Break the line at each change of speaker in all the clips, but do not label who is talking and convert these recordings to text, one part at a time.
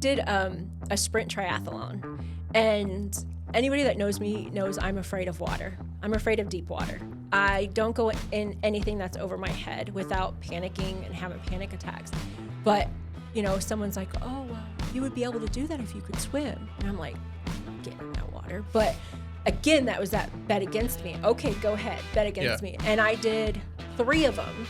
did a sprint triathlon, and anybody that knows me knows I'm afraid of water. I'm afraid of deep water. I don't go in anything that's over my head without panicking and having panic attacks. But, someone's like, oh, well, you would be able to do that if you could swim. And I'm like, I'm getting in that water. But again, that was that bet against me. Okay, go ahead, bet against me. And I did 3 of them.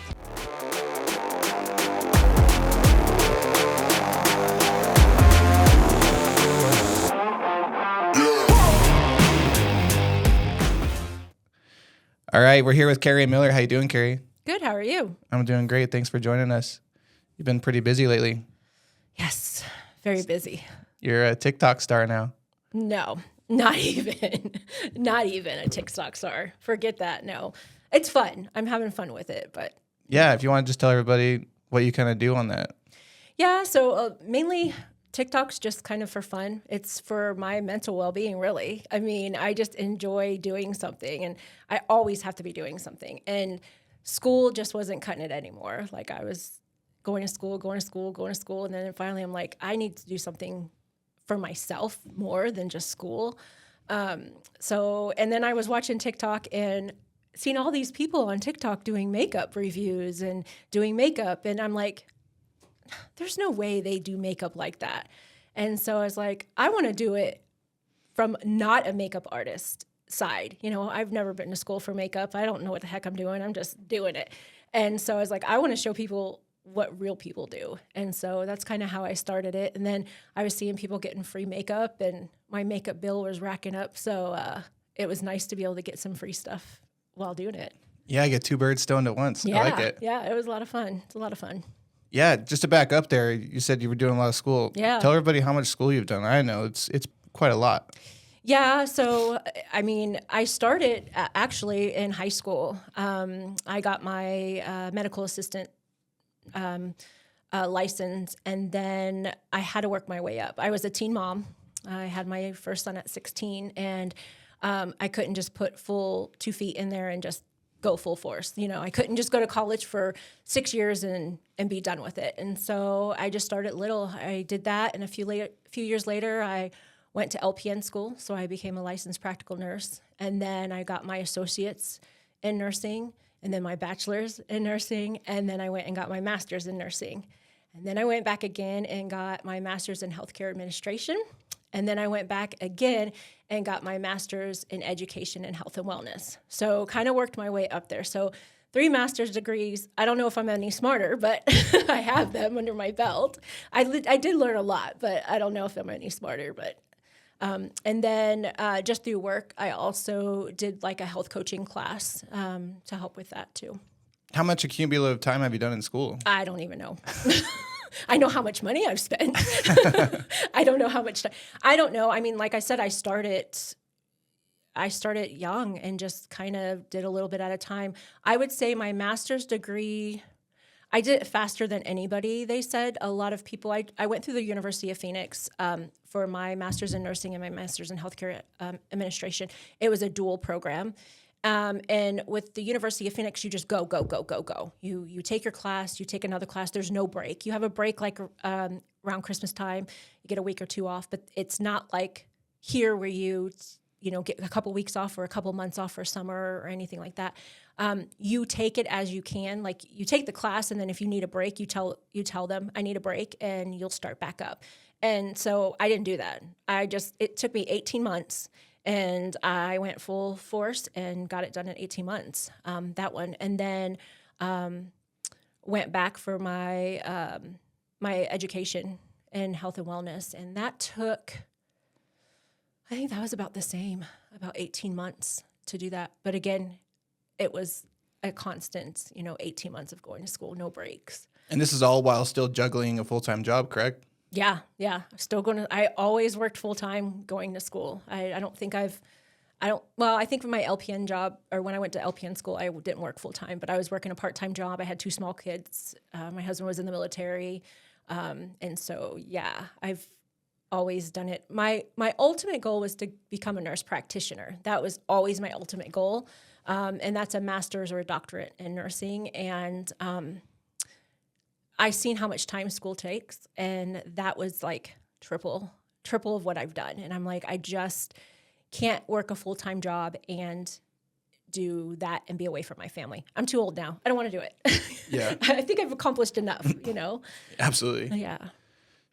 All right, we're here with Carrie Miller. How you doing, Carrie?
Good, how are you?
I'm doing great. Thanks for joining us. You've been pretty busy lately.
Yes, very busy.
You're a TikTok star now.
No, not even. Not even a TikTok star. Forget that, no. It's fun. I'm having fun with it, but...
Yeah, if you want to just tell everybody what you kind of do on that.
Yeah, so mainly... TikTok's just kind of for fun. It's for my mental well-being, really. I mean, I just enjoy doing something, and I always have to be doing something. And school just wasn't cutting it anymore. Like, I was going to school, and then finally I'm like, I need to do something for myself more than just school. And then I was watching TikTok and seeing all these people on TikTok doing makeup reviews and doing makeup, and I'm like, there's no way they do makeup like that. And so I was like, I want to do it from not a makeup artist side. I've never been to school for makeup. I don't know what the heck I'm doing. I'm just doing it. And so I was like, I want to show people what real people do. And so that's kind of how I started it. And then I was seeing people getting free makeup, and my makeup bill was racking up. So it was nice to be able to get some free stuff while doing it.
Yeah, I get 2 birds stoned at once.
Yeah,
I like it.
Yeah, it was a lot of fun. It's a lot of fun.
Yeah, just to back up there, you said you were doing a lot of school.
Yeah.
Tell everybody how much school you've done. I know it's quite a lot.
Yeah, so, I mean, I started actually in high school. I got my medical assistant license, and then I had to work my way up. I was a teen mom. I had my first son at 16, and I couldn't just put full 2 feet in there and just go full force. I couldn't just go to college for 6 years and be done with it. And so I just started little. I did that, and a few years later, I went to LPN school, so I became a licensed practical nurse. And then I got my associates in nursing, and then my bachelor's in nursing, and then I went and got my master's in nursing. And then I went back again and got my master's in healthcare administration. And then I went back again and got my master's in education and health and wellness. So kind of worked my way up there. So 3 master's degrees. I don't know if I'm any smarter, but I have them under my belt. I did learn a lot, but I don't know if I'm any smarter. But and then just through work, I also did like a health coaching class to help with that too.
How much cumulative time have you done in school?
I don't even know. I know how much money I've spent. I don't know how much time. I don't know. I mean, like I said, I started young and just kind of did a little bit at a time. I would say my master's degree, I did it faster than anybody, they said. A lot of people, I went through the University of Phoenix for my master's in nursing and my master's in healthcare administration. It was a dual program. And with the University of Phoenix, you just go. You take your class, you take another class. There's no break. You have a break like around Christmas time. You get a week or 2 off, but it's not like here where you get a couple weeks off or a couple months off for summer or anything like that. You take it as you can. Like you take the class, and then if you need a break, you tell them I need a break, and you'll start back up. And so I didn't do that. It took me 18 months. And I went full force and got it done in 18 months, that one. And then went back for my my education in health and wellness. And that took, I think that was about the same, about 18 months to do that. But again, it was a constant, 18 months of going to school, no breaks.
And this is all while still juggling a full-time job, correct?
Yeah. Still I always worked full time going to school. I think for my LPN job, or when I went to LPN school, I didn't work full time, but I was working a part-time job. I had 2 small kids. My husband was in the military. And so, yeah, I've always done it. My ultimate goal was to become a nurse practitioner. That was always my ultimate goal. And that's a master's or a doctorate in nursing. And I seen how much time school takes, and that was like triple of what I've done. And I'm like, I just can't work a full-time job and do that and be away from my family. I'm too old now. I don't want to do it.
Yeah.
I think I've accomplished enough,
Absolutely.
Yeah.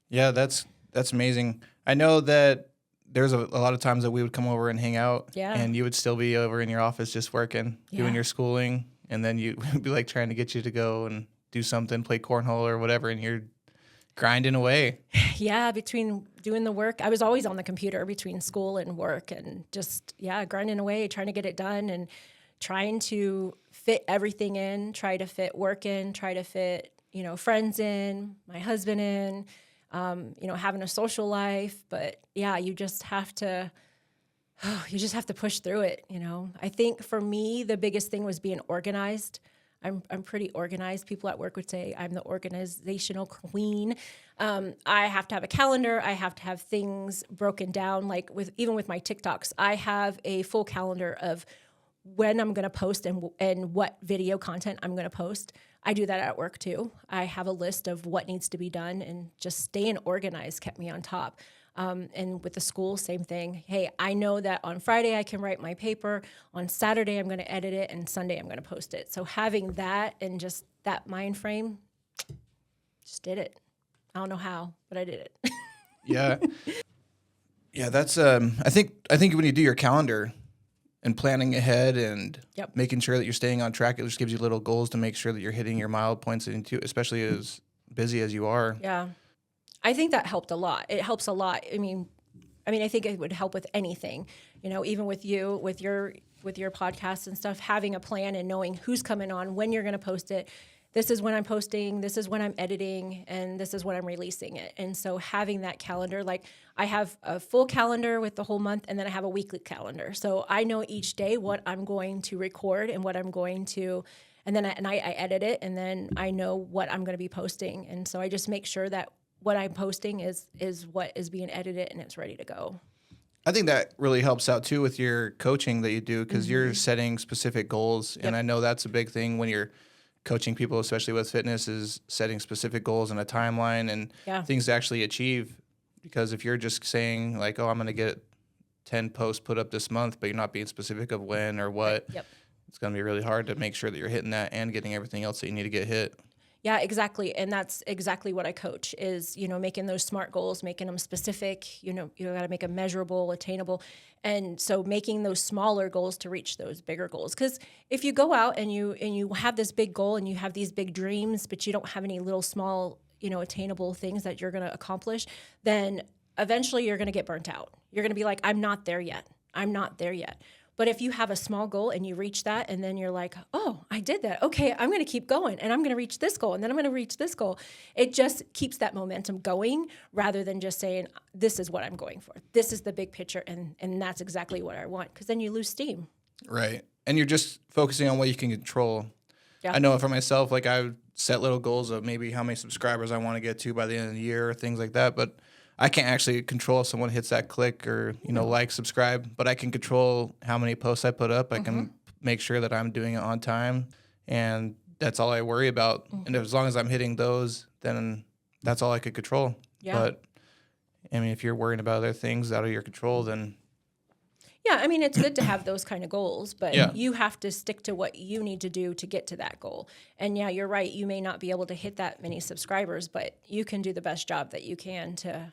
Yeah, that's amazing. I know that there's a lot of times that we would come over and hang out,
Yeah.
and you would still be over in your office just working, doing your schooling, and then you would be like trying to get you to go and do something, play cornhole or whatever, and you're grinding away.
Yeah, between doing the work, I was always on the computer between school and work, and just, grinding away, trying to get it done and trying to fit everything in, try to fit work in, try to fit, friends in, my husband in, having a social life. But you just have to push through it. I think for me, the biggest thing was being organized. I'm pretty organized. People at work would say I'm the organizational queen. I have to have a calendar. I have to have things broken down. Like even with my TikToks, I have a full calendar of when I'm going to post and what video content I'm going to post. I do that at work too. I have a list of what needs to be done, and just staying organized kept me on top. And with the school, same thing. Hey, I know that on Friday I can write my paper. On Saturday, I'm going to edit it. And Sunday, I'm going to post it. So having that and just that mind frame, just did it. I don't know how, but I did it.
Yeah. Yeah, that's I think when you do your calendar and planning ahead and making sure that you're staying on track, it just gives you little goals to make sure that you're hitting your mile points into, especially as busy as you are.
Yeah. I think that helped a lot. It helps a lot. I mean, I think it would help with anything, even with you, with your podcasts and stuff, having a plan and knowing who's coming on, when you're going to post it. This is when I'm posting, this is when I'm editing, and this is when I'm releasing it. And so having that calendar, like I have a full calendar with the whole month, and then I have a weekly calendar. So I know each day what I'm going to record and what I'm going to, and then I edit it, and then I know what I'm going to be posting. And so I just make sure that what I'm posting is what is being edited and it's ready to go.
I think that really helps out too with your coaching that you do, because you're setting specific goals. And I know that's a big thing when you're coaching people, especially with fitness, is setting specific goals and a timeline and things to actually achieve. Because if you're just saying like, oh, I'm going to get 10 posts put up this month, but you're not being specific of when or what, it's going to be really hard to make sure that you're hitting that and getting everything else that you need to get hit.
Yeah, exactly. And that's exactly what I coach is, making those SMART goals, making them specific, you got to make them measurable, attainable. And so making those smaller goals to reach those bigger goals. Because if you go out and you have this big goal and you have these big dreams, but you don't have any little small, attainable things that you're going to accomplish, then eventually you're going to get burnt out. You're going to be like, I'm not there yet. I'm not there yet. But if you have a small goal and you reach that, and then you're like, oh, I did that. Okay, I'm going to keep going, and I'm going to reach this goal, and then I'm going to reach this goal. It just keeps that momentum going rather than just saying, this is what I'm going for. This is the big picture, and that's exactly what I want, because then you lose steam.
Right. And you're just focusing on what you can control.
Yeah.
I know for myself, like I set little goals of maybe how many subscribers I want to get to by the end of the year or things like that, but I can't actually control if someone hits that click or, like, subscribe, but I can control how many posts I put up. I can make sure that I'm doing it on time, and that's all I worry about. And as long as I'm hitting those, then that's all I could control.
Yeah.
But, if you're worrying about other things out of your control, then...
Yeah, it's good to have those kind of goals, but you have to stick to what you need to do to get to that goal. And you're right. You may not be able to hit that many subscribers, but you can do the best job that you can to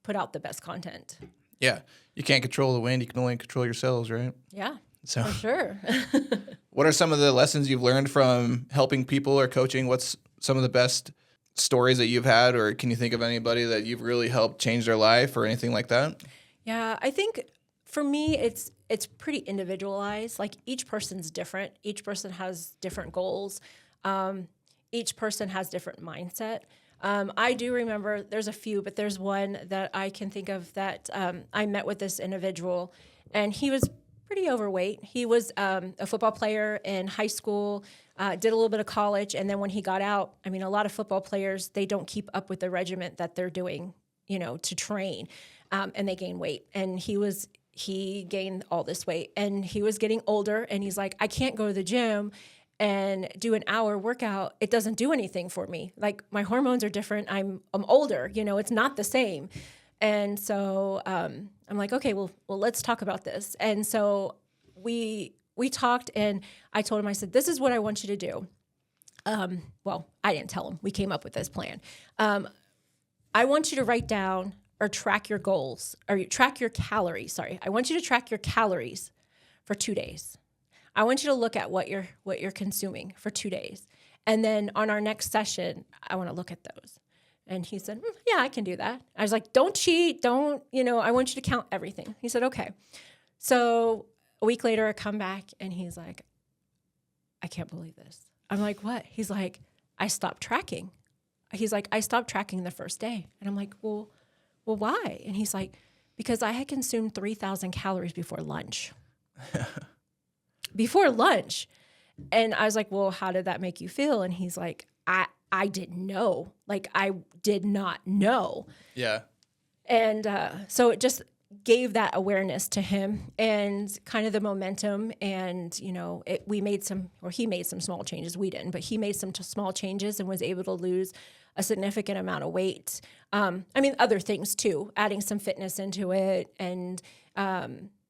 put out the best content.
Yeah. You can't control the wind. You can only control yourselves, right?
Yeah,
so,
for sure.
What are some of the lessons you've learned from helping people or coaching? What's some of the best stories that you've had, or can you think of anybody that you've really helped change their life or anything like that?
Yeah, I think for me, it's pretty individualized. Like each person's different. Each person has different goals. Each person has different mindset. I do remember there's a few, but there's one that I can think of that I met with this individual, and he was pretty overweight. He was a football player in high school, did a little bit of college, and then when he got out, a lot of football players, they don't keep up with the regiment that they're doing, to train, and they gain weight. And he gained all this weight, and he was getting older, and he's like, I can't go to the gym and do an hour workout, it doesn't do anything for me. Like my hormones are different. I'm older, it's not the same. And so I'm like, okay, well, let's talk about this. And so we talked, and I told him, I said, this is what I want you to do. Well, I didn't tell him. We came up with this plan. I want you to write down or track your goals, or track your calories. Sorry. I want you to track your calories for 2 days. I want you to look at what you're consuming for 2 days. And then on our next session, I want to look at those. And he said, yeah, I can do that. I was like, don't cheat. Don't, I want you to count everything. He said, okay. So a week later, I come back and he's like, I can't believe this. I'm like, what? He's like, I stopped tracking. He's like, I stopped tracking the first day. And I'm like, well, why? And he's like, because I had consumed 3,000 calories before lunch. Before lunch. And I was like, well, how did that make you feel? And he's like, I didn't know. Like, I did not know.
Yeah.
And so it just gave that awareness to him and kind of the momentum. And, he made some small changes. We didn't, but he made some small changes and was able to lose a significant amount of weight. Other things too, adding some fitness into it and,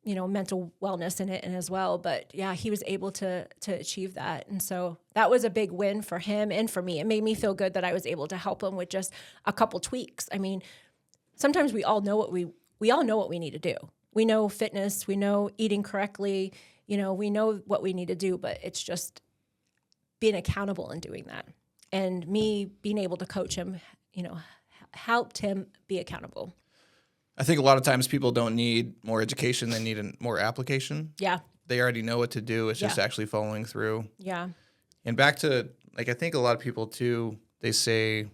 mental wellness in it and as well. But yeah, he was able to achieve that. And so that was a big win for him and for me. It made me feel good that I was able to help him with just a couple tweaks. Sometimes we all know what we all know what we need to do. We know fitness, we know eating correctly, we know what we need to do, but it's just being accountable and doing that. And me being able to coach him, helped him be accountable.
I think a lot of times people don't need more education. They need more application.
Yeah.
They already know what to do. It's just actually following through.
Yeah.
And back to, I think a lot of people too, they say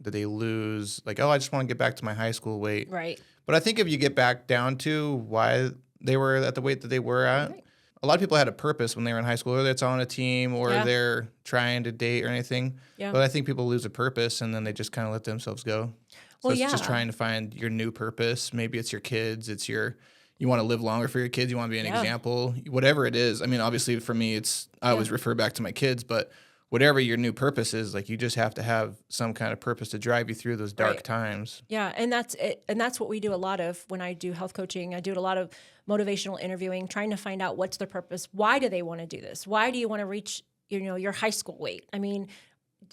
that they lose, I just want to get back to my high school weight.
Right.
But I think if you get back down to why they were at the weight that they were at, right. A lot of people had a purpose when they were in high school, whether it's on a team or they're trying to date or anything. Yeah. But I think people lose a purpose and then they just kind of let themselves go. So it's just trying to find your new purpose. Maybe it's your kids. It's you want to live longer for your kids. You want to be an example, whatever it is. Obviously for me, I always refer back to my kids, but whatever your new purpose is, you just have to have some kind of purpose to drive you through those dark times. Yeah.
And that's it. And that's what we do a lot of when I do health coaching. I do a lot of motivational interviewing, trying to find out what's their purpose. Why do they want to do this? Why do you want to reach, your high school weight?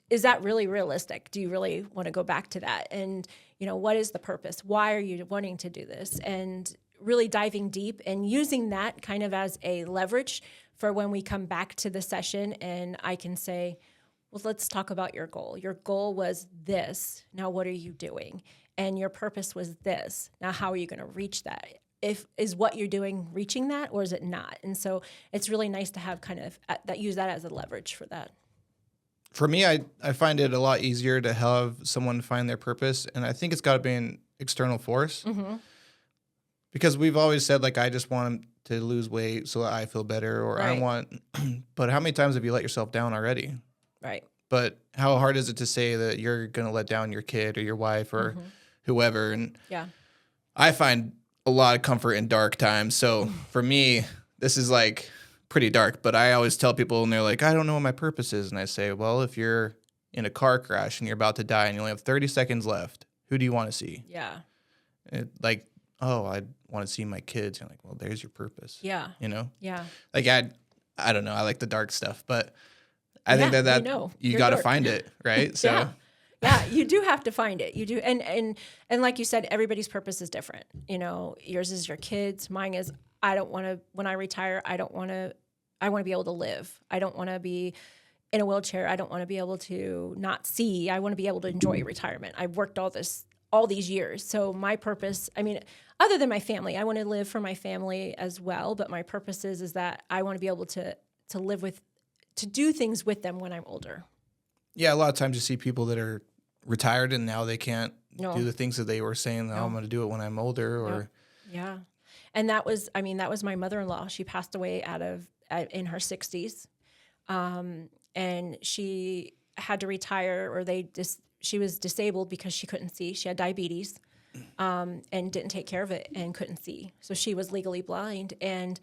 Is that really realistic? Do you really want to go back to that? And, what is the purpose? Why are you wanting to do this? And really diving deep and using that kind of as a leverage for when we come back to the session and I can say, well, let's talk about your goal. Your goal was this. Now, what are you doing? And your purpose was this. Now, how are you going to reach that? Is what you're doing reaching that, or is it not? And so it's really nice to have kind of use that as a leverage for that.
For me, I find it a lot easier to have someone find their purpose, and I think it's got to be an external force. Mm-hmm. Because we've always said, I just want to lose weight so that I feel better, or I want, but how many times have you let yourself down already?
Right.
But how hard is it to say that you're going to let down your kid or your wife or whoever? And I find a lot of comfort in dark times. So for me, this is pretty dark, but I always tell people and they're like, I don't know what my purpose is. And I say, well, if you're in a car crash and you're about to die and you only have 30 seconds left, who do you want to see?
Yeah.
Oh, I want to see my kids. You're like, well, there's your purpose.
Yeah.
Yeah. I don't know. I like the dark stuff, but I think that you got to find it, right? So
yeah, you do have to find it. You do. And like you said, everybody's purpose is different. Yours is your kids. Mine is, when I retire, I want to be able to live. I don't want to be in a wheelchair. I don't want to be able to not see. I want to be able to enjoy retirement. I've worked all these years. So my purpose, other than my family, I want to live for my family as well. But my purpose is that I want to be able to live to do things with them when I'm older.
Yeah. A lot of times you see people that are retired and now they can't do the things that they were saying, I'm going to do it when I'm older or.
Yeah. And that was my mother-in-law. She passed away in her 60s. And she had to retire, or she was disabled because she couldn't see. She had diabetes, and didn't take care of it and couldn't see. So she was legally blind. And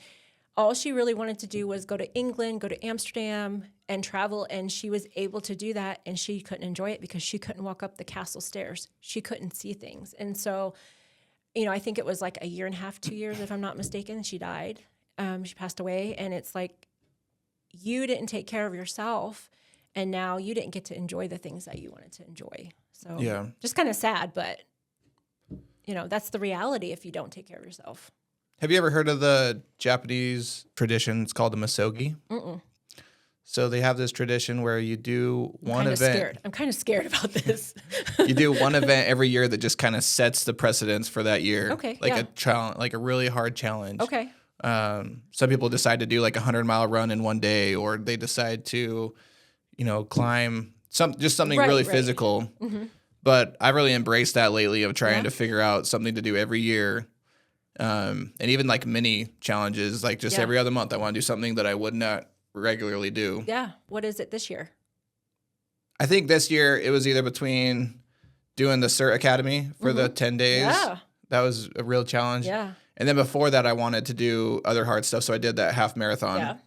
all she really wanted to do was go to England, go to Amsterdam, and travel. And she was able to do that, and she couldn't enjoy it because she couldn't walk up the castle stairs. She couldn't see things. And so, I think it was like a year and a half, 2 years, if I'm not mistaken, she died. She passed away. And it's like, you didn't take care of yourself, and now you didn't get to enjoy the things that you wanted to enjoy. So just kind of sad, but that's the reality if you don't take care of yourself.
Have you ever heard of the Japanese tradition? It's called the Mogi.
Mm-mm.
So they have this tradition where you do one event.
I'm kind of scared about this.
You do one event every year that just kind of sets the precedence for that year.
Okay.
Like a challenge, like a really hard challenge.
Okay.
Some people decide to do like 100-mile run in one day, or they decide to, climb something really physical. Mm-hmm. But I've really embraced that lately of trying to figure out something to do every year. And even like mini challenges, like just every other month, I want to do something that I would not regularly do.
Yeah. What is it this year?
I think this year it was either between doing the CERT Academy for the 10 days. Yeah. That was a real challenge.
Yeah.
And then before that, I wanted to do other hard stuff. So I did that half marathon.
Yeah.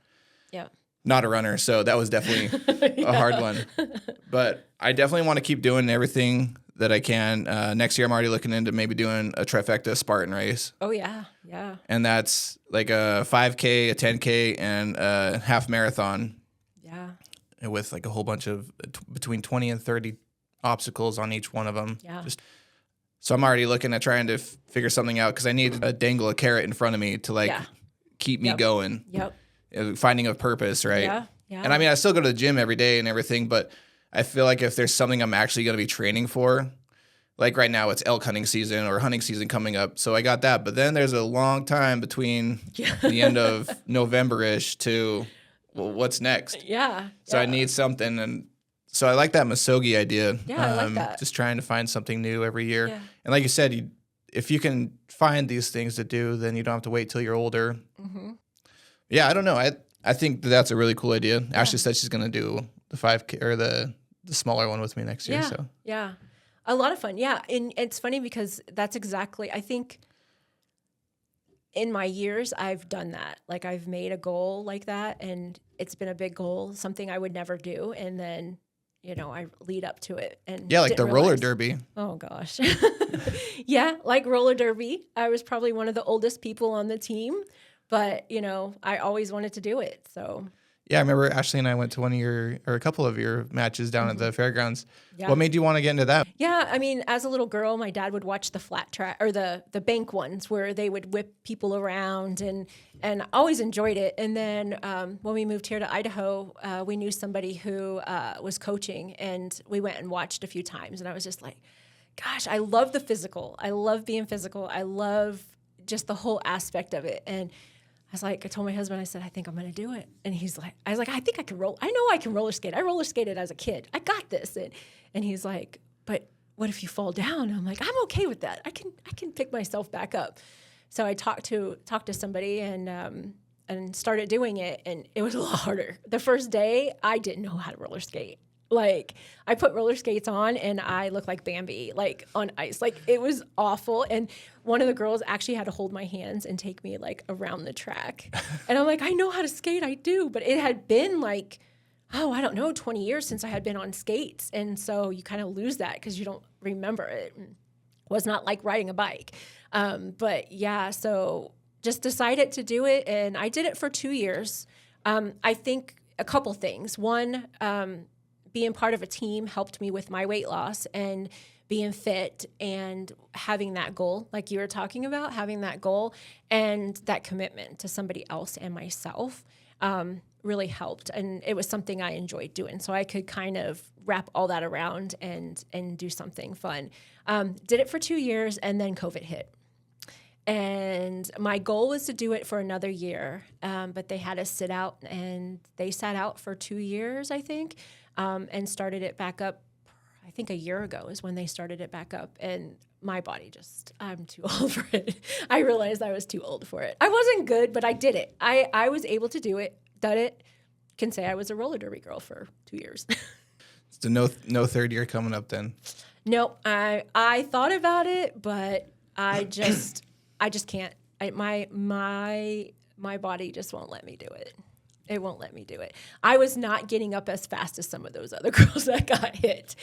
Yeah.
Not a runner, so that was definitely a hard one. But I definitely want to keep doing everything that I can. Next year, I'm already looking into maybe doing a trifecta Spartan race.
Oh, yeah. Yeah.
And that's like a 5K, a 10K, and a half marathon.
Yeah.
With like a whole bunch of between 20 and 30 obstacles on each one of them.
Yeah.
So I'm already looking at trying to figure something out because I need to dangle a carrot in front of me to keep me going.
Yep.
Finding a purpose, right?
Yeah. Yeah.
And I mean, I still go to the gym every day and everything, but I feel like if there's something I'm actually going to be training for, like right now it's elk hunting season or hunting season coming up. So I got that. But then there's a long time between the end of November-ish to what's next.
Yeah.
So I need something. And so I like that Mogi idea.
Yeah, I like that.
Just trying to find something new every year.
Yeah.
And like you said, if you can find these things to do, then you don't have to wait till you're older. Mm-hmm. Yeah, I don't know. I think that's a really cool idea. Yeah. Ashley said she's going to do the 5K or the smaller one with me next year. So
yeah, a lot of fun. Yeah, and it's funny because that's exactly. I think in my years I've done that. Like I've made a goal like that, and it's been a big goal, something I would never do, and then I lead up to it. And
like the roller derby.
Oh gosh, yeah, like roller derby. I was probably one of the oldest people on the team. But, I always wanted to do it. So,
yeah, I remember Ashley and I went to a couple of your matches down at the fairgrounds.
Yeah.
What made you want to get into that?
Yeah, I mean, as a little girl, my dad would watch the flat track or the bank ones where they would whip people around and I always enjoyed it. And then when we moved here to Idaho, we knew somebody who was coaching, and we went and watched a few times. And I was just like, gosh, I love the physical. I love being physical. I love just the whole aspect of it. And I told my husband, I said, I think I'm going to do it. And I was like, I think I can roll. I know I can roller skate. I roller skated as a kid. I got this. And he's like, but what if you fall down? And I'm like, I'm okay with that. I can pick myself back up. So I talked to somebody and started doing it. And it was a lot harder. The first day, I didn't know how to roller skate. Like, I put roller skates on and I looked like Bambi, like on ice. Like, it was awful. And one of the girls actually had to hold my hands and take me like around the track. And I'm like, I know how to skate, I do. But it had been like, I don't know, 20 years since I had been on skates. And so you kind of lose that because you don't remember it. It was not like riding a bike. But yeah, so just decided to do it. And I did it for 2 years. I think a couple things. One, being part of a team helped me with my weight loss and being fit and having that goal, like you were talking about, having that goal and that commitment to somebody else and myself really helped. And it was something I enjoyed doing. So I could kind of wrap all that around and do something fun. Did it for 2 years, and then COVID hit. And my goal was to do it for another year, but they had us sit out, and they sat out for 2 years, I think. And started it back up, I think a year ago is when they started it back up. And my body I'm too old for it. I realized I was too old for it. I wasn't good, but I did it. I was able to do it, done it. Can say I was a roller derby girl for 2 years.
So no third year coming up then?
No, I thought about it, but I just can't. My my body just won't let me do it. It won't let me do it. I was not getting up as fast as some of those other girls that got hit,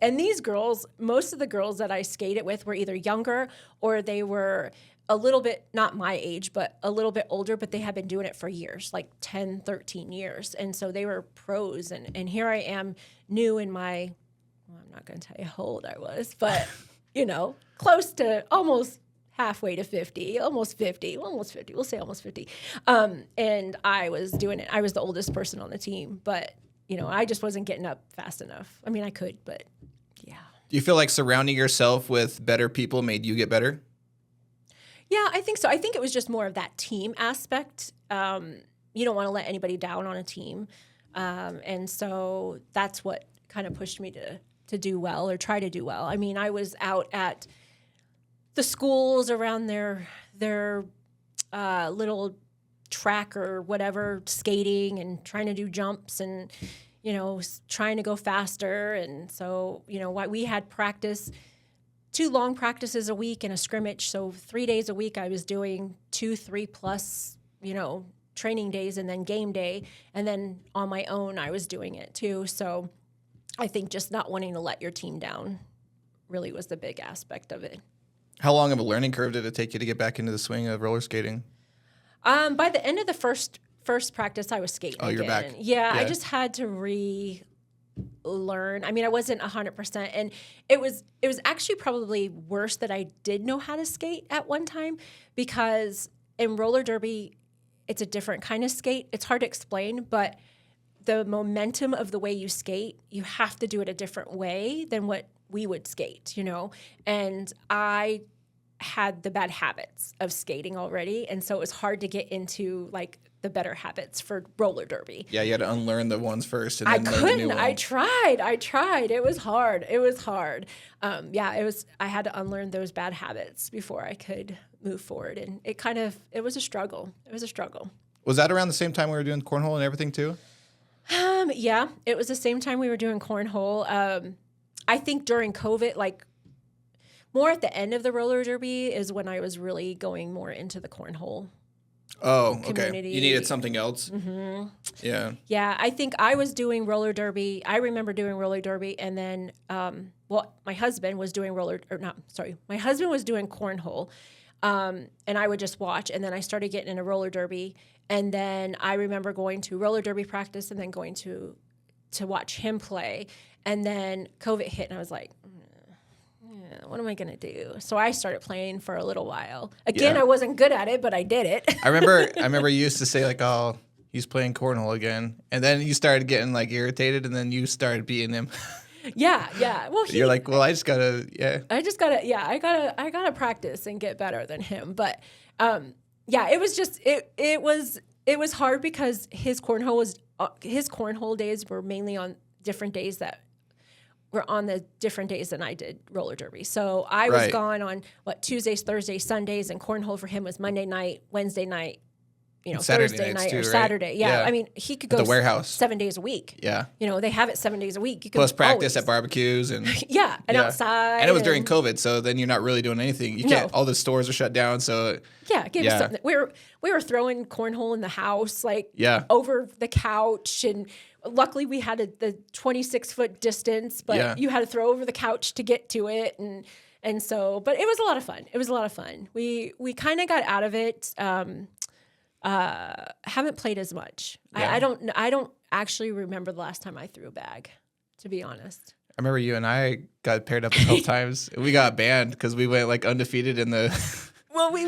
and these girls, most of the girls that I skated with were either younger or they were a little bit, not my age, but a little bit older, but they had been doing it for years, like 10, 13 years. And so they were pros. And here I am new in my, well, I'm not going to tell you how old I was, but, close to almost halfway to 50, almost 50. We'll say almost 50. And I was doing it. I was the oldest person on the team, but, I just wasn't getting up fast enough. I mean, I could, but yeah.
Do you feel like surrounding yourself with better people made you get better?
Yeah, I think so. I think it was just more of that team aspect. You don't want to let anybody down on a team. And so that's what kind of pushed me to do well or try to do well. I mean, I was out at the schools around their little track or whatever, skating and trying to do jumps and, trying to go faster. And so, we had practice, 2 long practices a week and a scrimmage. So 3 days a week I was doing 2, 3 plus, training days and then game day. And then on my own, I was doing it too. So I think just not wanting to let your team down really was the big aspect of it.
How long of a learning curve did it take you to get back into the swing of roller skating?
By the end of the first practice, I was skating
Oh, you're
again.
back.
Yeah, I
Yeah.
just had to relearn. I mean, I wasn't 100%, and it was actually probably worse that I did know how to skate at one time, because in roller derby, it's a different kind of skate. It's hard to explain, but the momentum of the way you skate, you have to do it a different way than what we would skate, and I had the bad habits of skating already, and so it was hard to get into like the better habits for roller derby.
Yeah, you had to unlearn the ones first and
I
then learn the new
couldn't.
ones.
I tried. It was hard. I had to unlearn those bad habits before I could move forward, and it was a struggle.
Was that around the same time we were doing cornhole and everything too?
Yeah, it was the same time we were doing cornhole. I think during COVID, like more at the end of the roller derby is when I was really going more into the cornhole.
Oh,
Community.
okay. You needed something else?
Mm-hmm.
Yeah.
Yeah, I think I was doing roller derby. I remember doing roller derby, and then, my husband was doing my husband was doing cornhole, and I would just watch, and then I started getting into roller derby, and then I remember going to roller derby practice and then going to watch him play, and then COVID hit, and I was like, what am I going to do? So I started playing for a little while. Again,
Yeah.
I wasn't good at it, but I did it.
I remember you used to say like, "Oh, he's playing cornhole again," and then you started getting like irritated, and then you started beating him.
Yeah. Well,
You're like, "Well, I just gotta, yeah."
I gotta practice and get better than him. But it was just it was hard because his cornhole days were mainly on different days that were on the different days than I did roller derby. So I was
Right.
gone on Tuesdays, Thursdays, Sundays, and cornhole for him was Monday night, Wednesday night,
Saturday
Thursday
nights
night
too,
or
right?
Saturday. Yeah.
Yeah.
I mean, he could go
The warehouse.
7 days a week.
Yeah.
They have it 7 days a week. You could
Plus practice
always-
at barbecues and
Yeah, and
yeah.
outside.
And it was during COVID, so then you're not really doing anything. You can't.
No.
All the stores are shut down, so
Yeah, give
Yeah.
us something. We were throwing cornhole in the house, like
Yeah.
over the couch, and luckily we had the 26-foot distance, but
Yeah.
you had to throw over the couch to get to it, and so. But it was a lot of fun. We kind of got out of it. Haven't played as much.
Yeah.
I don't actually remember the last time I threw a bag, to be honest.
I remember you and I got paired up a couple times. We got banned because we went like undefeated in the
Well, we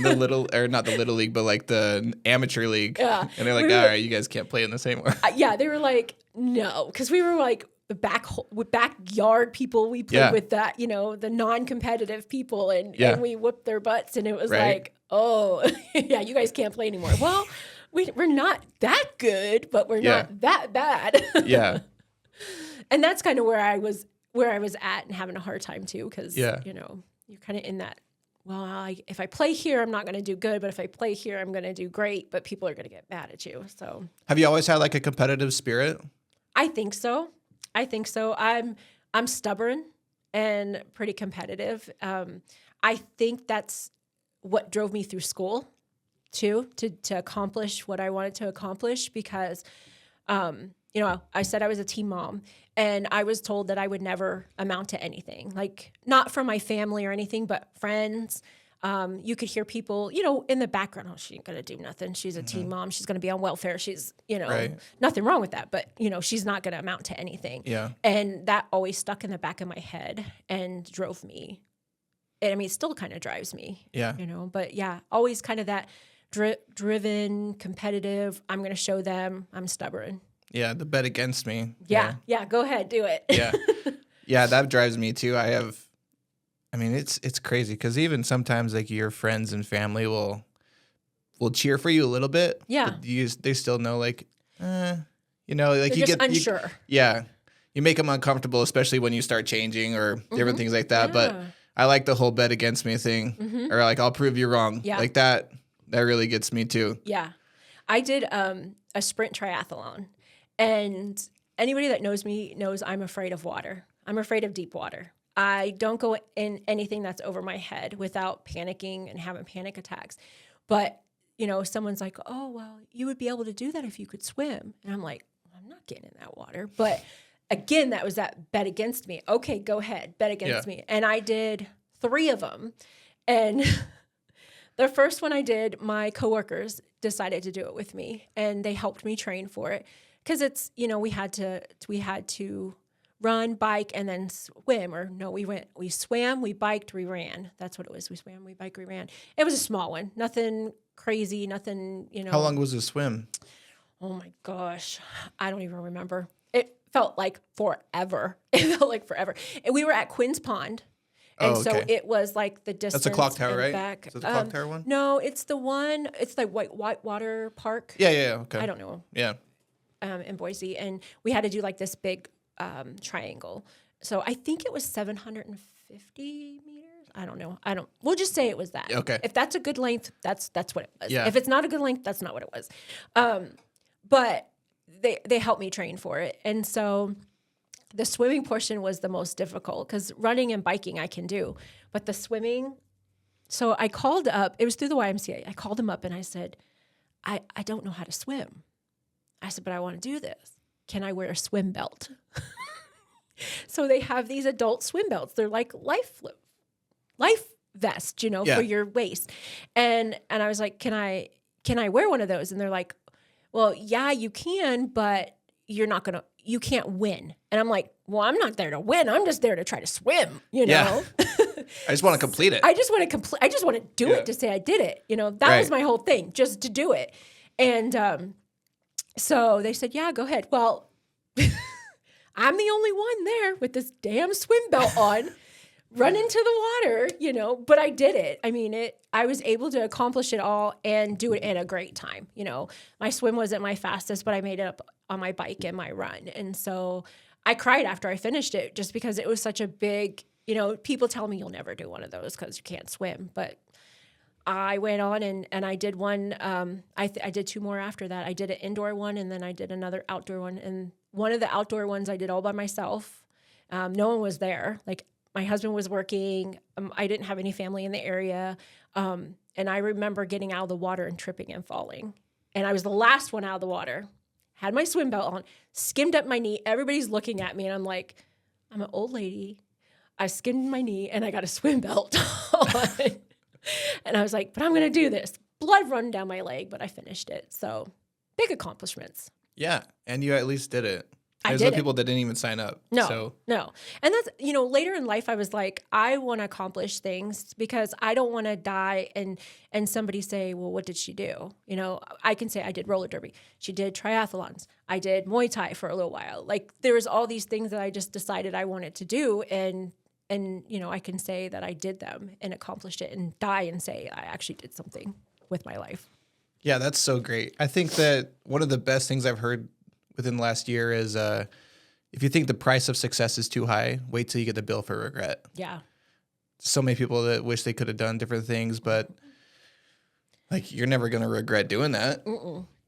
the little, or not the little league, but like the amateur league.
Yeah.
And they're like,
We were-
all right, you guys can't play in this anymore.
yeah, they were like, no, because we were like the backyard people. We played
Yeah.
with that, the non-competitive people, and we whooped their butts, and it was
Right.
like, oh, yeah, you guys can't play anymore. Well, we're not that good, but we're
Yeah.
not that bad.
Yeah.
And that's kind of where I was at and having a hard time too, because
Yeah.
you're kind of in that. Well, if I play here, I'm not going to do good, but if I play here, I'm going to do great. But people are going to get mad at you. So
Have you always had like a competitive spirit?
I think so. I'm stubborn and pretty competitive. I think that's what drove me through school. too, to accomplish what I wanted to accomplish because, you know, I said I was a teen mom and I was told that I would never amount to anything, like not from my family or anything, but friends. You could hear people, you know, in the background, oh, she ain't going to do nothing. She's a teen mom. She's going to be on welfare. She's, you know, nothing wrong with that, but, you know, she's not going to amount to anything.
Yeah.
And that always stuck in the back of my head and drove me. And I mean, it still kind of drives me, you know, but yeah, always kind of that driven, competitive. I'm going to show them I'm stubborn.
Yeah. The bet against me.
Yeah. Go ahead. Do it.
Yeah. Yeah. That drives me too. I mean, it's crazy because even sometimes like your friends and family will cheer for you a little bit.
Yeah.
But they still know like, you know, like
They're
you
just
get
unsure.
You make them uncomfortable, especially when you start changing or different things like that. Yeah. But I like the whole bet against me thing, or like I'll prove you wrong. Yeah. Like that really gets me too.
Yeah, I did a sprint triathlon, and anybody that knows me knows I'm afraid of water. I'm afraid of deep water. I don't go in anything that's over my head without panicking and having panic attacks. But, you know, someone's like, oh, well, you would be able to do that if you could swim. And I'm like, I'm not getting in that water. But again, that was that bet against me. Okay, go ahead, bet against me. And I did 3 of them. And the first one I did, my coworkers decided to do it with me. And they helped me train for it. Because it's, you know, we had to run, bike, and then swim. Or no, we swam, we biked, we ran. That's what it was. We swam, we biked, we ran. It was a small one. Nothing crazy, nothing, you know.
How long was the swim?
Oh my gosh. I don't even remember. It felt like forever. It felt like forever. And we were at Quinns Pond. And so it was like the distance.
That's a clock tower, right?
Back.
Is that the clock tower one?
No, it's the one, it's the white water park.
Yeah, okay.
I don't know.
Yeah.
In Boise. And we had to do like this big triangle. So I think it was 750 meters. I don't know. We'll just say it was that.
Okay.
If that's a good length, that's what it was.
Yeah.
If it's not a good length, that's not what it was. But they helped me train for it. And so the swimming portion was the most difficult because running and biking I can do, but the swimming. So I called up, it was through the YMCA. I called them up and I said, I don't know how to swim. I said, but I want to do this. Can I wear a swim belt? So they have these adult swim belts. They're like life vest, you know, for your waist. And I was like, can I wear one of those? And they're like, well, yeah, you can, but you can't win. And I'm like, well, I'm not there to win. I'm just there to try to swim, you know?
I just want to complete it.
I just want to do it to say I did it. You know, that was my whole thing, just to do it. And so they said, yeah, go ahead. Well, I'm the only one there with this damn swim belt on, run into the water, you know, but I did it. I mean, I was able to accomplish it all and do it in a great time. You know, my swim wasn't my fastest, but I made it up on my bike and my run. And so I cried after I finished it just because it was such a big, you know, people tell me you'll never do one of those because you can't swim. But I went on and I did one. I did 2 more after that. I did an indoor one and then I did another outdoor one. And one of the outdoor ones I did all by myself. No one was there. Like my husband was working. I didn't have any family in the area. And I remember getting out of the water and tripping and falling. And I was the last one out of the water. Had my swim belt on, skimmed up my knee. Everybody's looking at me and I'm like, I'm an old lady. I skimmed my knee and I got a swim belt on. And I was like, but I'm going to do this. Blood running down my leg, but I finished it. So big accomplishments.
Yeah. And you at least did it. There's
other
people that didn't even sign up.
No. And that's, you know, later in life, I was like, I want to accomplish things because I don't want to die and somebody say, well, what did she do? You know, I can say I did roller derby. She did triathlons. I did Muay Thai for a little while. Like there was all these things that I just decided I wanted to do. And, you know, I can say that I did them and accomplished it and die and say I actually did something with my life.
Yeah, that's so great. I think that one of the best things I've heard within the last year is if you think the price of success is too high, wait till you get the bill for regret.
Yeah.
So many people that wish they could have done different things, but like you're never going to regret doing that.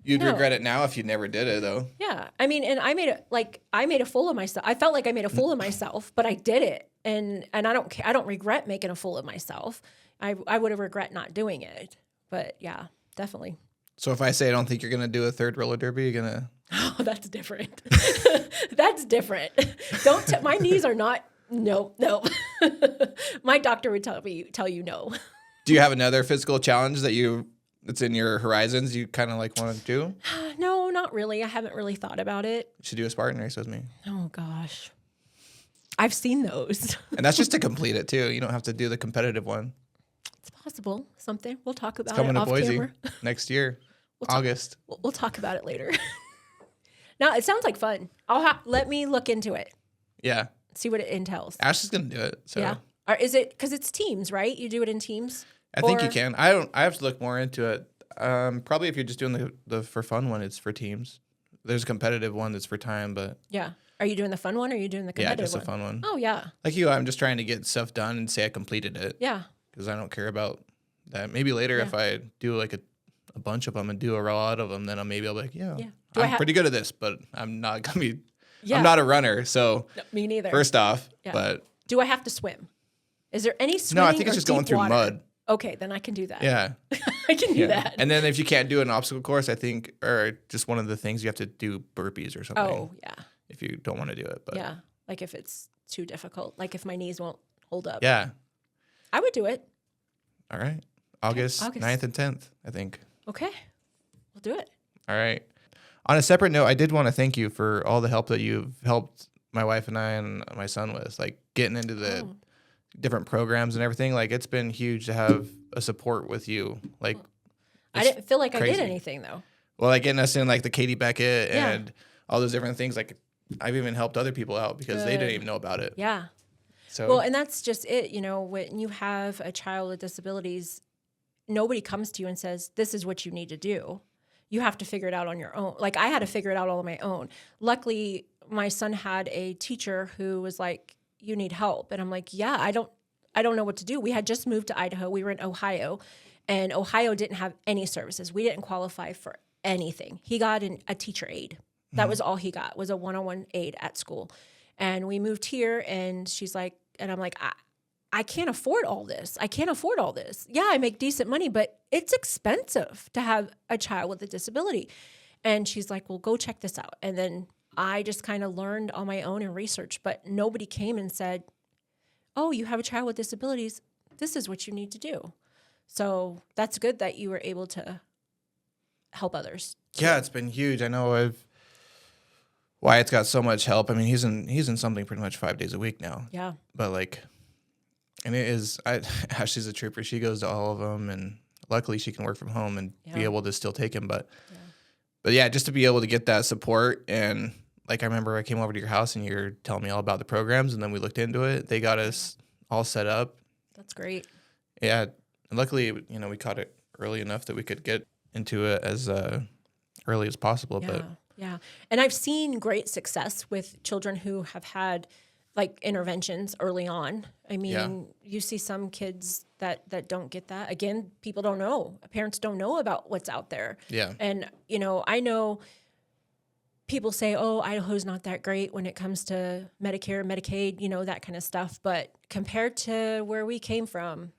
You'd regret it now if you never did it, though.
Yeah. I mean, and I made a fool of myself. I felt like I made a fool of myself, but I did it. And I don't regret making a fool of myself. I would have regret not doing it. But yeah, definitely.
So if I say I don't think you're going to do a third roller derby, you're going to...
Oh, that's different. That's different. My knees are not, no. My doctor would tell you no.
Do you have another physical challenge that's in your horizons you kind of like want to do?
No, not really. I haven't really thought about it.
You should do a Spartan race with me.
Oh, gosh. I've seen those.
And that's just to complete it, too. You don't have to do the competitive one.
It's possible. Something. We'll talk about
It's coming
it
to
off
Boise
camera.
next year, August.
We'll talk about it later. No, it sounds like fun. Let me look into it.
Yeah.
See what it entails.
Ash is going to do it. So.
Yeah. Or is it, because it's teams, right? You do it in teams?
I think you can. I have to look more into it. Probably if you're just doing the for fun one, it's for teams. There's a competitive one that's for time, but...
Yeah. Are you doing the fun one or are you doing the competitive one?
Yeah, just a fun one.
Oh, yeah.
Like you, I'm just trying to get stuff done and say I completed it.
Yeah.
Because I don't care about that. Maybe later if I do like a bunch of them and do a lot of them, then I'll be like, I'm pretty good at this, but I'm not going to be... Yeah. I'm not a runner, so...
No, me neither.
First off, but...
Do I have to swim? Is there any swimming?
No, I think it's just going through mud.
Okay, then I can do that.
Yeah.
I can do that.
And then if you can't do an obstacle course, I think, or just one of the things, you have to do burpees or something.
Oh, yeah.
If you don't want to do it. But
yeah, like if it's too difficult, like if my knees won't hold up.
Yeah.
I would do it.
All right. August 9th and 10th, I think.
Okay. We'll do it.
All right. On a separate note, I did want to thank you for all the help that you've helped my wife and I and my son with, like getting into the different programs and everything. Like it's been huge to have a support with you. Like
I didn't feel like
crazy.
I did anything though.
Well, like getting us in like the Katie Beckett and all those different things. Like I've even helped other people out because they didn't even know about it.
Yeah.
So
well, and that's just it. You know, when you have a child with disabilities, nobody comes to you and says, this is what you need to do. You have to figure it out on your own. Like I had to figure it out all on my own. Luckily, my son had a teacher who was like, you need help. And I'm like, yeah, I don't know what to do. We had just moved to Idaho. We were in Ohio, and Ohio didn't have any services. We didn't qualify for anything. He got a teacher aide. That was all he got, was a one-on-one aide at school. And we moved here, and she's like, and I'm like, I can't afford all this. I can't afford all this. Yeah, I make decent money, but it's expensive to have a child with a disability. And she's like, well, go check this out. And then I just kind of learned on my own and researched, but nobody came and said, oh, you have a child with disabilities. This is what you need to do. So that's good that you were able to help others.
Yeah, it's been huge. I know Wyatt's got so much help. I mean, he's in something pretty much 5 days a week now.
Yeah.
But like, and Ashley's a trooper. She goes to all of them, and luckily she can work from home and be able to still take him. But yeah, just to be able to get that support. And like, I remember I came over to your house and you're telling me all about the programs, and then we looked into it. They got us all set up.
That's great.
Yeah. And luckily, we caught it early enough that we could get into it as early as possible.
Yeah.
But
yeah. And I've seen great success with children who have had like interventions early on. I mean, you see some kids that don't get that. Again, people don't know. Parents don't know about what's out there.
Yeah.
And, I know people say, oh, Idaho's not that great when it comes to Medicare, Medicaid, that kind of stuff. But compared to where we came from,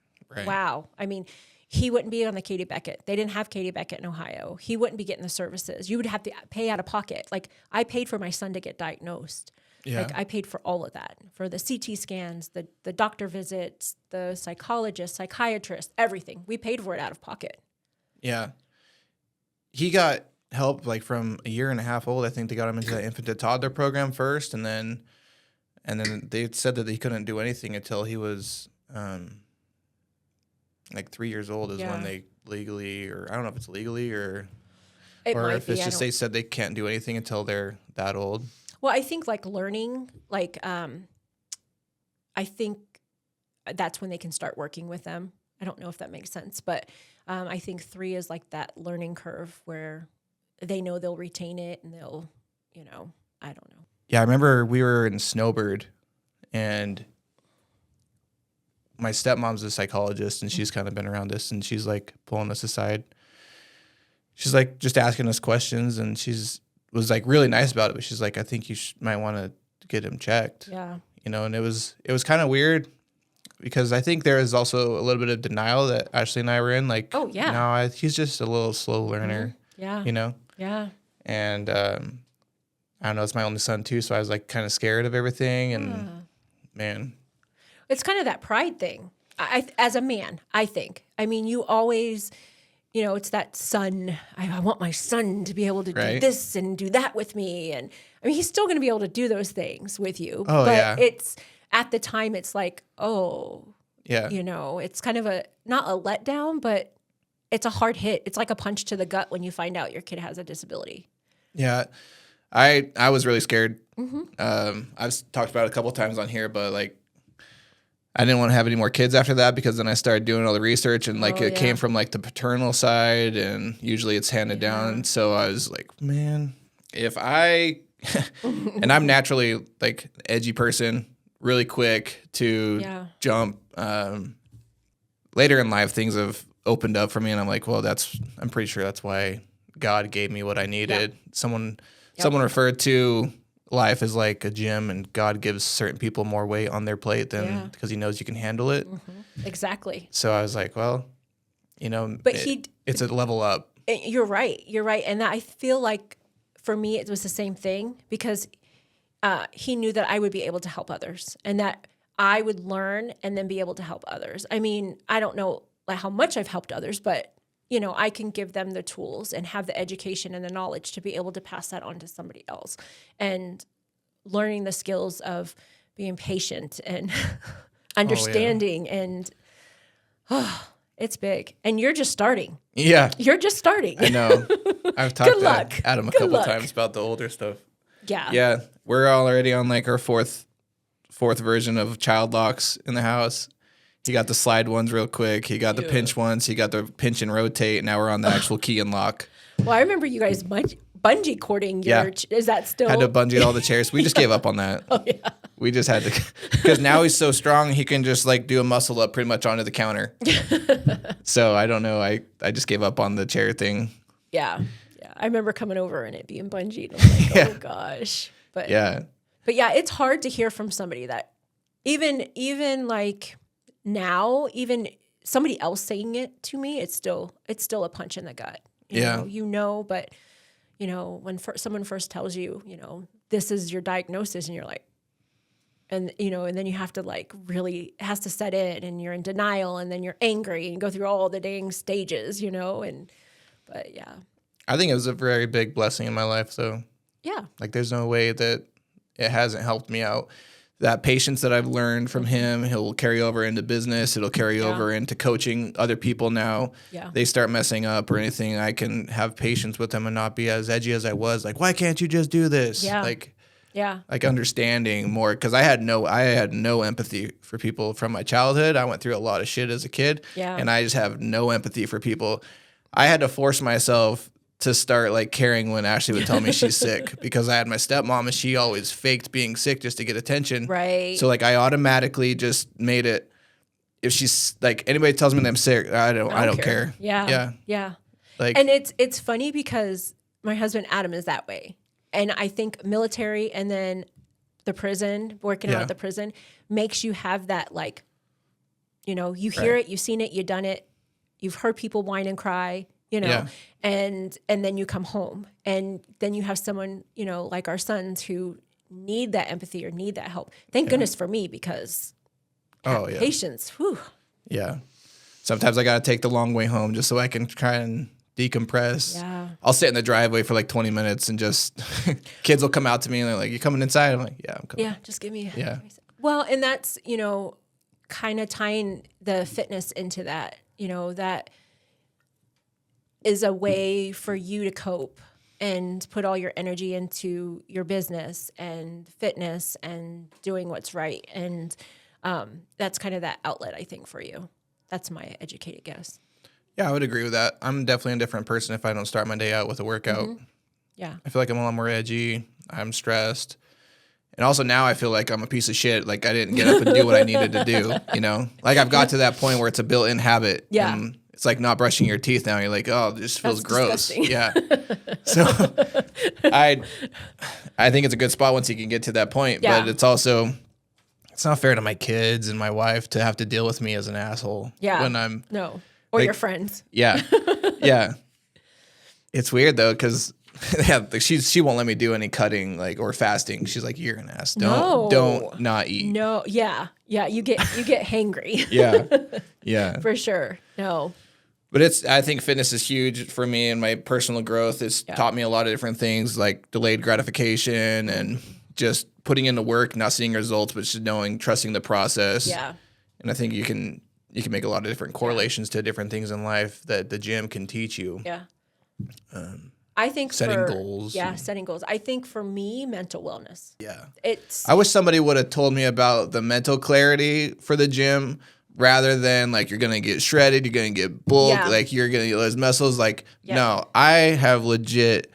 wow. I mean, he wouldn't be on the Katie Beckett. They didn't have Katie Beckett in Ohio. He wouldn't be getting the services. You would have to pay out of pocket. Like I paid for my son to get diagnosed. Yeah. Like I paid for all of that, for the CT scans, the doctor visits, the psychologist, psychiatrist, everything. We paid for it out of pocket.
Yeah. He got help like from a year and a half old. I think they got him into the infant to toddler program first, and then they said that he couldn't do anything until he was like 3 years old is when they legally, or I don't know if it's legally or if it's just they said they can't do anything until they're that old.
Well, I think like learning, like I think that's when they can start working with them. I don't know if that makes sense, but I think 3 is like that learning curve where they know they'll retain it and they'll, I don't know.
Yeah, I remember we were in Snowbird, and my stepmom's a psychologist, and she's kind of been around this, and she's like pulling us aside. She's like just asking us questions, and was like really nice about it, but she's like, I think you might want to get him checked.
Yeah.
And it was kind of weird because I think there is also a little bit of denial that Ashley and I were in. Like,
Oh, yeah.
no, he's just a little slow learner,
Yeah.
you know?
Yeah.
And I don't know, it's my only son too, so I was like kind of scared of everything. And man,
It's kind of that pride thing. As a man, I think. I mean, you always, it's that son. I want my son to be able to do this and do that with me. And I mean, he's still going to be able to do those things with you.
Oh,
but
yeah.
it's at the time, it's like,
yeah,
it's kind of not a letdown, but it's a hard hit. It's like a punch to the gut when you find out your kid has a disability.
Yeah. I was really scared. I've talked about it a couple times on here, but like, I didn't want to have any more kids after that because then I started doing all the research and like it came from like the paternal side and usually it's handed down. So I was like, man, if I, and I'm naturally like an edgy person, really quick to jump. Later in life, things have opened up for me and I'm like, well, I'm pretty sure that's why God gave me what I needed. Someone referred to life as like a gym and God gives certain people more weight on their plate than because he knows you can handle it.
Exactly.
So I was like, well, but it's a level up.
You're right. And I feel like for me, it was the same thing because he knew that I would be able to help others and that I would learn and then be able to help others. I mean, I don't know like how much I've helped others, but I can give them the tools and have the education and the knowledge to be able to pass that on to somebody else. And learning the skills of being patient and understanding and it's big. And you're just starting.
Yeah.
You're just starting.
I know. I've talked to Adam a couple times about the older stuff.
Yeah.
Yeah. We're already on like our fourth version of child locks in the house. He got the slide ones real quick. He got the pinch ones. He got the pinch and rotate. Now we're on the actual key and lock.
Well, I remember you guys bungee cording your. Is that still?
Had to bungee all the chairs. We just gave up on that.
Oh yeah.
We just had to because now he's so strong he can just like do a muscle up pretty much onto the counter. So I don't know. I just gave up on the chair thing.
Yeah. I remember coming over and it being bungeed. I was like, oh gosh. But yeah, it's hard to hear from somebody that even like. Now, even somebody else saying it to me, it's still a punch in the gut. You know, but when someone first tells you, this is your diagnosis, and you're like, and then you have to like really it has to set in, and you're in denial, and then you're angry, and go through all the dang stages, but yeah.
I think it was a very big blessing in my life. So
yeah,
like there's no way that it hasn't helped me out. That patience that I've learned from him, he'll carry over into business. It'll carry over into coaching other people now.
Yeah.
They start messing up or anything. I can have patience with them and not be as edgy as I was. Like, why can't you just do this?
Yeah.
Like understanding more. Because I had no empathy for people from my childhood. I went through a lot of shit as a kid.
Yeah.
And I just have no empathy for people. I had to force myself to start like caring when Ashley would tell me she's sick because I had my stepmom and she always faked being sick just to get attention.
Right.
So like I automatically just made it. If she's like anybody tells me that I'm sick, I don't care.
Yeah. Like, and it's funny because my husband Adam is that way, and I think military and then the prison, working out at the prison, makes you have that like, you hear it, you've seen it, you've done it, you've heard people whine and cry. And then you come home and then you have someone, like our sons who need that empathy or need that help. Thank goodness for me because patience. Whew.
Yeah. Sometimes I got to take the long way home just so I can try and decompress.
Yeah.
I'll sit in the driveway for like 20 minutes and just kids will come out to me and they're like, you coming inside? I'm like, yeah, I'm coming.
Yeah. Just give me.
Yeah.
Well, and that's, kind of tying the fitness into that, that is a way for you to cope and put all your energy into your business and fitness and doing what's right. And that's kind of that outlet, I think, for you. That's my educated guess.
Yeah, I would agree with that. I'm definitely a different person if I don't start my day out with a workout.
Mm-hmm. Yeah.
I feel like I'm a lot more edgy. I'm stressed. And also now I feel like I'm a piece of shit. Like I didn't get up and do what I needed to do, Like I've got to that point where it's a built-in habit.
Yeah.
And it's like not brushing your teeth now. You're like, oh, this feels gross.
Disgusting.
Yeah. So I think it's a good spot once you can get to that point.
Yeah.
But it's also it's not fair to my kids and my wife to have to deal with me as an asshole.
Yeah.
When I'm
or
like,
your friends.
Yeah. Yeah. It's weird though, because she won't let me do any cutting or fasting. She's like, you're an ass. Don't not eat.
No. Yeah. Yeah. You get hangry.
Yeah. Yeah.
For sure. No.
But I think fitness is huge for me and my personal growth. It's taught me a lot of different things like delayed gratification and just putting in the work, not seeing results, but just trusting the process.
Yeah.
And I think you can make a lot of different correlations to different things in life that the gym can teach you.
Yeah. I think
setting goals.
Yeah, setting goals. I think for me, mental wellness.
Yeah.
I
wish somebody would have told me about the mental clarity for the gym rather than you're going to get shredded, you're going to get bulk, you're going to get those muscles. No, I have legit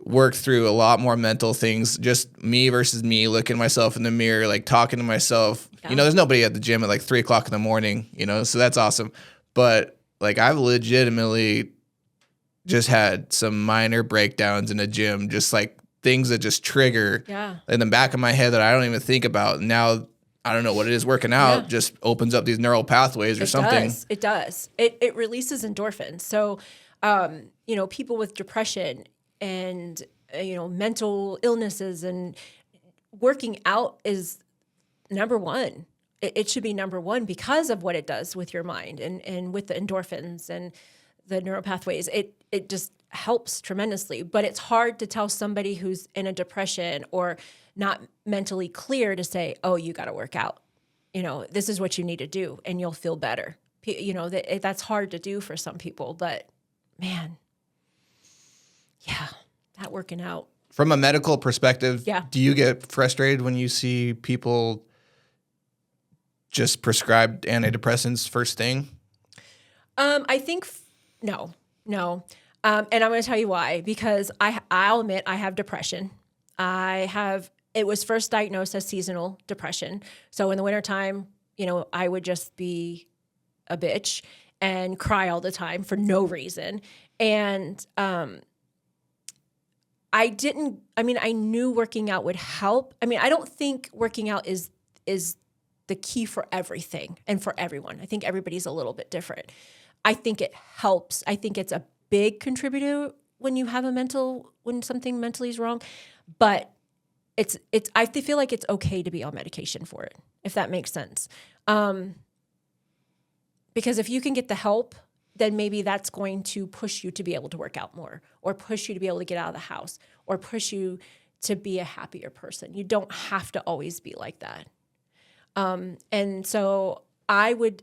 worked through a lot more mental things, just me versus me, looking myself in the mirror, talking to myself. Yeah. There's nobody at the gym at 3 o'clock in the morning, so that's awesome. But I've legitimately just had some minor breakdowns in the gym, just things that just trigger in the back of my head that I don't even think about. Now, I don't know what it is working out, just opens up these neural pathways or something.
It does. It releases endorphins. So, people with depression and, mental illnesses and working out is number one. It should be number one because of what it does with your mind and with the endorphins and the neural pathways. It just helps tremendously. But it's hard to tell somebody who's in a depression or not mentally clear to say, oh, you got to work out. This is what you need to do and you'll feel better. That's hard to do for some people, but man, yeah, that working out.
From a medical perspective, do you get frustrated when you see people just prescribed antidepressants first thing?
I think no. And I'm going to tell you why, because I'll admit I have depression. It was first diagnosed as seasonal depression. So in the wintertime, I would just be a bitch and cry all the time for no reason. And I knew working out would help. I don't think working out is the key for everything and for everyone. I think everybody's a little bit different. I think it helps. I think it's a big contributor when you have when something mentally is wrong, but I feel like it's okay to be on medication for it, if that makes sense. Because if you can get the help, then maybe that's going to push you to be able to work out more or push you to be able to get out of the house or push you to be a happier person. You don't have to always be like that. And so I would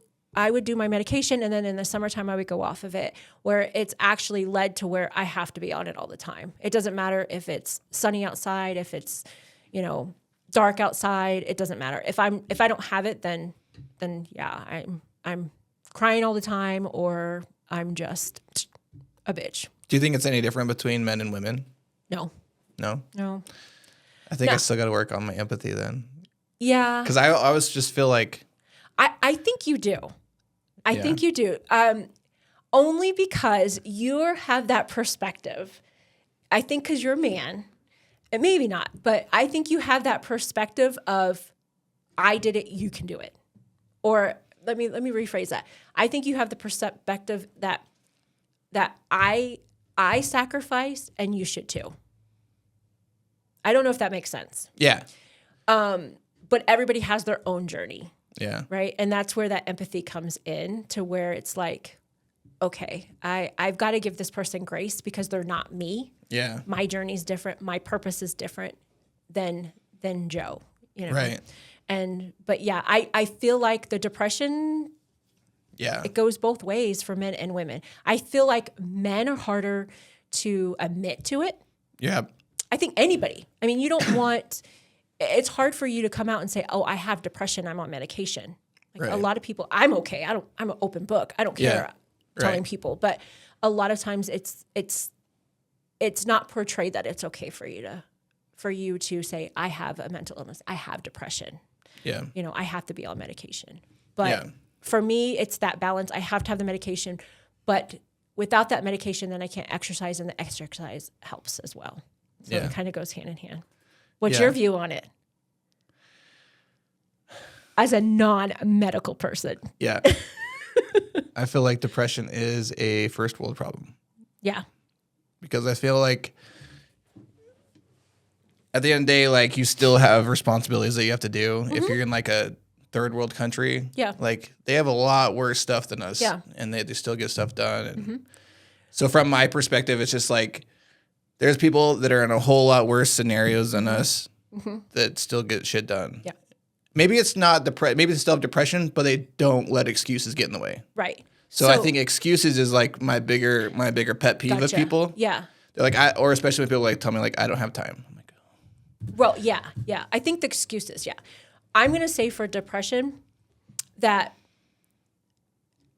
do my medication, and then in the summertime I would go off of it, where it's actually led to where I have to be on it all the time. It doesn't matter if it's sunny outside, if it's, dark outside, it doesn't matter. If I don't have it, then yeah, I'm crying all the time, or I'm just a bitch.
Do you think it's any different between men and women?
No.
I think I still got to work on my empathy then.
Yeah.
Because I always just feel like
I think you do. I think you do. Only because you have that perspective. I think because you're a man, and maybe not, but I think you have that perspective of, I did it, you can do it. Or let me rephrase that. I think you have the perspective that I sacrificed and you should too. I don't know if that makes sense.
Yeah.
But everybody has their own journey.
Yeah.
Right. And that's where that empathy comes in, to where it's like, okay, I've got to give this person grace because they're not me.
Yeah.
My journey's different. My purpose is different than Joe,
Right.
But yeah, I feel like the depression, it goes both ways for men and women. I feel like men are harder to admit to it.
Yeah.
I think anybody. You don't want, it's hard for you to come out and say, oh, I have depression, I'm on medication. A lot of people, I'm okay. I'm an open book. I don't care telling people. But a lot of times it's not portrayed that it's okay for you to say, I have a mental illness, I have depression.
Yeah.
I have to be on medication. But for me, it's that balance. I have to have the medication, but without that medication, then I can't exercise, and the exercise helps as well. So it kind of goes hand in hand. What's your view on it? as a non-medical person.
Yeah. I feel like depression is a first world problem.
Yeah.
Because I feel like at the end of the day, like you still have responsibilities that you have to do. If you're in like a third world country, like they have a lot worse stuff than us.
Yeah.
And they still get stuff done. And so from my perspective, it's just like there's people that are in a whole lot worse scenarios than us that still get shit done.
Yeah.
Maybe it's not maybe they still have depression, but they don't let excuses get in the way.
Right.
So I think excuses is like my bigger pet peeve with people.
Yeah.
They're like, or especially when people like tell me like I don't have time. I'm like,
well, yeah. I think the excuses. Yeah. I'm gonna say for depression that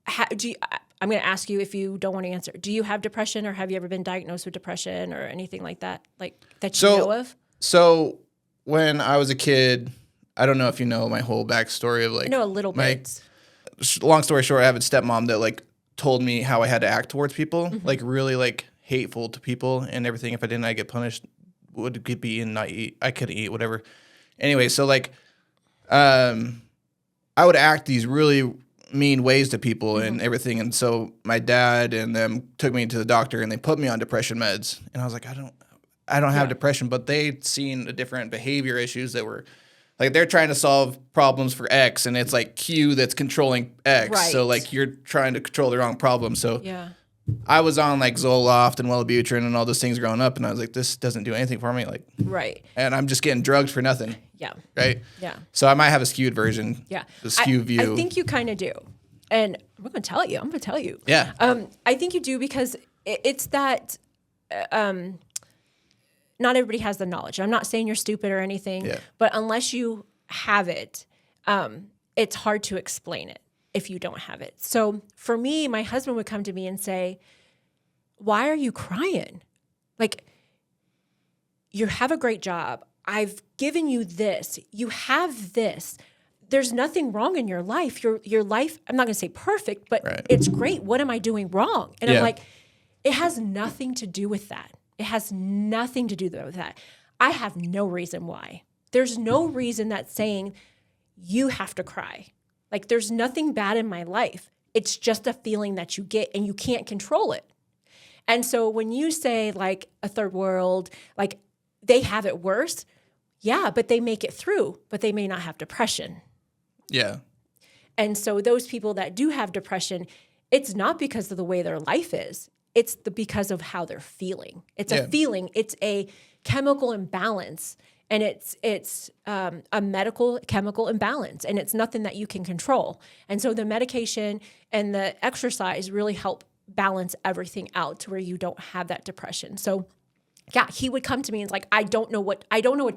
I'm gonna ask you if you don't want to answer. Do you have depression, or have you ever been diagnosed with depression or anything like that? Like that you know of?
So when I was a kid, I don't know if you know my whole backstory of like
I know a little bit.
Long story short, I have a stepmom that like told me how I had to act towards people, like really like hateful to people and everything. If I didn't, I get punished. Would get be and not eat. I couldn't eat, whatever. Anyway, so like, I would act these really mean ways to people and everything. And so my dad and them took me to the doctor and they put me on depression meds. And I was like, I don't have depression, but they'd seen the different behavior issues that were like they're trying to solve problems for X and it's like Q that's controlling X.
Right.
So like you're trying to control the wrong problem. So
Yeah.
I was on like Zoloft and Wellbutrin and all those things growing up. And I was like, this doesn't do anything for me. Like,
Right.
and I'm just getting drugged for nothing.
Yeah.
Right.
Yeah.
So I might have a skewed version.
Yeah.
The skewed view.
I think you kind of do. And I'm going to tell you.
Yeah.
I think you do because it's that not everybody has the knowledge. I'm not saying you're stupid or anything, but unless you have it, it's hard to explain it if you don't have it. So for me, my husband would come to me and say, why are you crying? Like, you have a great job. I've given you this. You have this. There's nothing wrong in your life. Your life, I'm not going to say perfect, but it's great. What am I doing wrong? And I'm like, it has nothing to do with that. It has nothing to do with that. I have no reason why. There's no reason that's saying you have to cry. Like, there's nothing bad in my life. It's just a feeling that you get and you can't control it. And so when you say like a third world, like they have it worse, yeah, but they make it through, but they may not have depression.
Yeah.
And so those people that do have depression, it's not because of the way their life is. It's because of how they're feeling. It's a feeling. It's a chemical imbalance, and it's a medical chemical imbalance, and it's nothing that you can control. And so the medication and the exercise really help balance everything out to where you don't have that depression. So yeah, he would come to me and it's like, I don't know what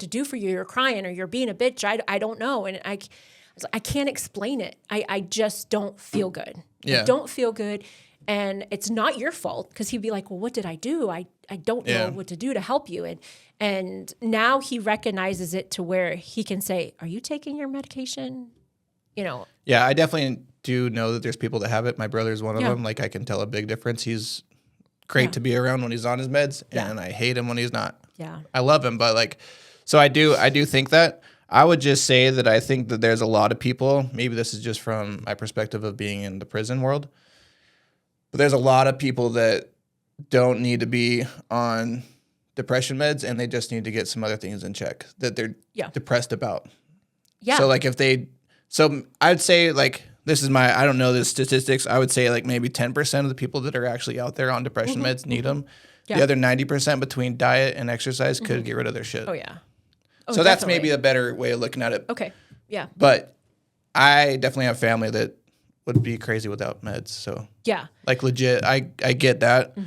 to do for you. You're crying or you're being a bitch. I don't know. And I can't explain it. I just don't feel good.
Yeah.
I don't feel good. And it's not your fault, because he'd be like, well, what did I do? I don't know what to do to help you. And now he recognizes it to where he can say, are you taking your medication? You know.
Yeah, I definitely do know that there's people that have it. My brother's one of them. Like, I can tell a big difference. He's great to be around when he's on his meds, and I hate him when he's not.
Yeah.
I love him, but like, so I do think that. I would just say that I think that there's a lot of people, maybe this is just from my perspective of being in the prison world, but there's a lot of people that don't need to be on depression meds, and they just need to get some other things in check that they're depressed about.
Yeah.
So like so I'd say like, this is I don't know the statistics. I would say like maybe 10% of the people that are actually out there on depression meds need them. Yeah. The other 90% between diet and exercise could get rid of their shit.
Oh yeah.
Oh, so that's maybe a better way of looking at it.
Okay. Yeah.
But I definitely have family that would be crazy without meds. So
yeah,
like legit, I get that.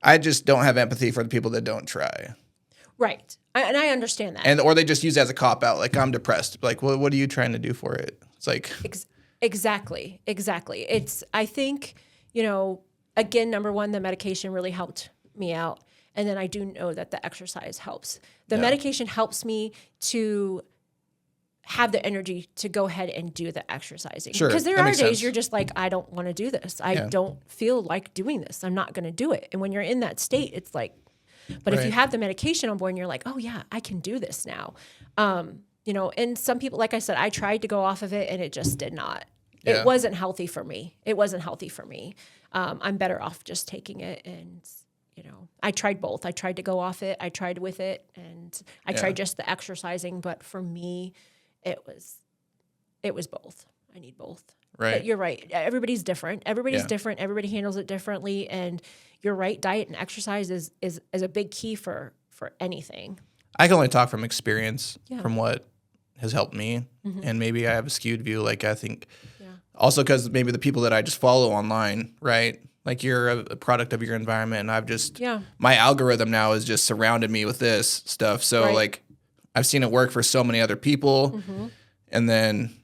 I just don't have empathy for the people that don't try.
Right. And I understand that.
Or they just use it as a cop out. Like, I'm depressed. Like, what are you trying to do for it? It's like.
Exactly. I think, again, number one, the medication really helped me out. And then I do know that the exercise helps. The medication helps me to have the energy to go ahead and do the exercising.
Sure.
Because there are days you're just like, I don't want to do this. I don't feel like doing this. I'm not going to do it. And when you're in that state, it's like, but if you have the medication on board and you're like, oh yeah, I can do this now. and some people, like I said, I tried to go off of it and it just did not.
Yeah.
It wasn't healthy for me. I'm better off just taking it. And, I tried both. I tried to go off it. I tried with it, and I tried just the exercising. But for me, it was both. I need both.
Right.
But you're right. Everybody's different. Different. Everybody handles it differently. And you're right. Diet and exercise is a big key for anything.
I can only talk from experience, from what has helped me. And maybe I have a skewed view. Like, I think also because maybe the people that I just follow online, right? Like, you're a product of your environment, and I've just, my algorithm now has just surrounded me with this stuff. So like, I've seen it work for so many other people. And then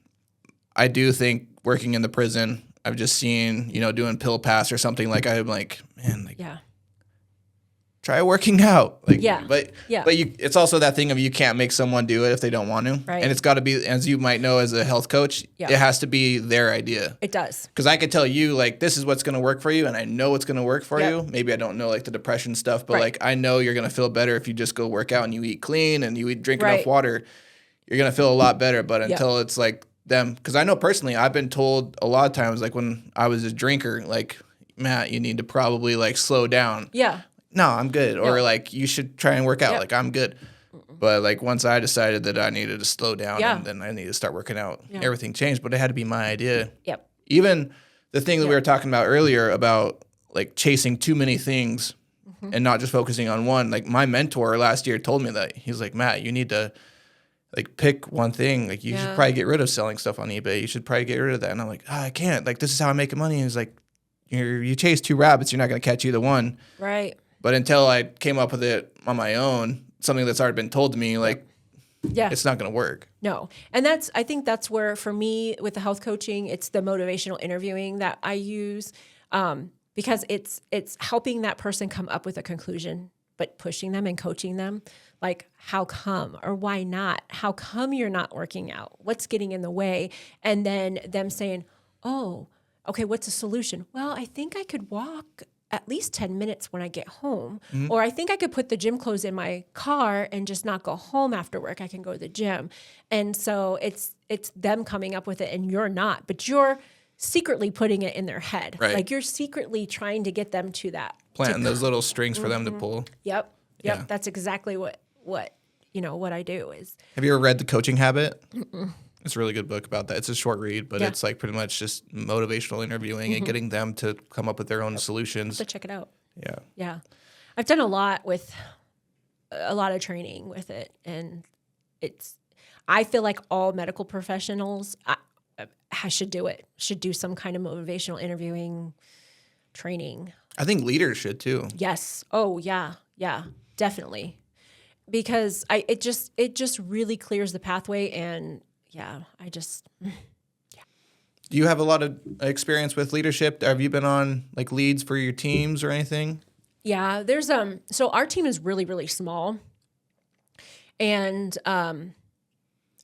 I do think working in the prison, I've just seen, doing pill pass or something, like, I'm like, man, like, try working out. Like, but it's also that thing of, you can't make someone do it if they don't want to.
Right.
And it's got to be, as you might know, as a health coach, it has to be their idea.
It does.
Because I could tell you, like, this is what's going to work for you, and I know it's going to work for you. Maybe I don't know, like, the depression stuff, but like, I know you're going to feel better if you just go work out and you eat clean and you drink enough water. You're going to feel a lot better. But until it's like them, because I know personally, I've been told a lot of times, like, when I was a drinker, like, Matt, you need to probably, like, slow down.
Yeah.
No, I'm good. Or like, you should try and work out. Like, I'm good. But like, once I decided that I needed to slow down and then I needed to start working out, everything changed. But it had to be my idea.
Yep.
Even the thing that we were talking about earlier about like chasing too many things and not just focusing on one. Like, my mentor last year told me that. He's like, Matt, you need to like pick one thing. Like, you should probably get rid of selling stuff on eBay. You should probably get rid of that. And I'm like, I can't. Like, this is how I'm making money. And he's like, you chase two rabbits, you're not going to catch either one.
Right.
But until I came up with it on my own, something that's already been told to me, like, it's not going to work.
No. And I think that's where, for me, with the health coaching, it's the motivational interviewing that I use, because it's helping that person come up with a conclusion, but pushing them and coaching them. Like, how come, or why not? How come you're not working out? What's getting in the way? And then them saying, oh, okay, what's the solution? Well, I think I could walk at least 10 minutes when I get home. Or I think I could put the gym clothes in my car and just not go home after work. I can go to the gym. And so it's them coming up with it, and you're not, but you're secretly putting it in their head.
Right.
Like, you're secretly trying to get them to that.
Planting those little strings for them to pull.
Yep.
Yeah.
That's exactly what I do is.
Have you ever read The Coaching Habit? It's a really good book about that. It's a short read, but it's like pretty much just motivational interviewing and getting them to come up with their own solutions.
So check it out.
Yeah.
Yeah. I've done a lot of training with it. And I feel like all medical professionals should do it, should do some kind of motivational interviewing training.
I think leaders should too.
Yes. Oh, yeah. Yeah, definitely. Because it just really clears the pathway, and
Do you have a lot of experience with leadership? Have you been on like leads for your teams or anything?
Yeah, there's so our team is really, really small, and I'm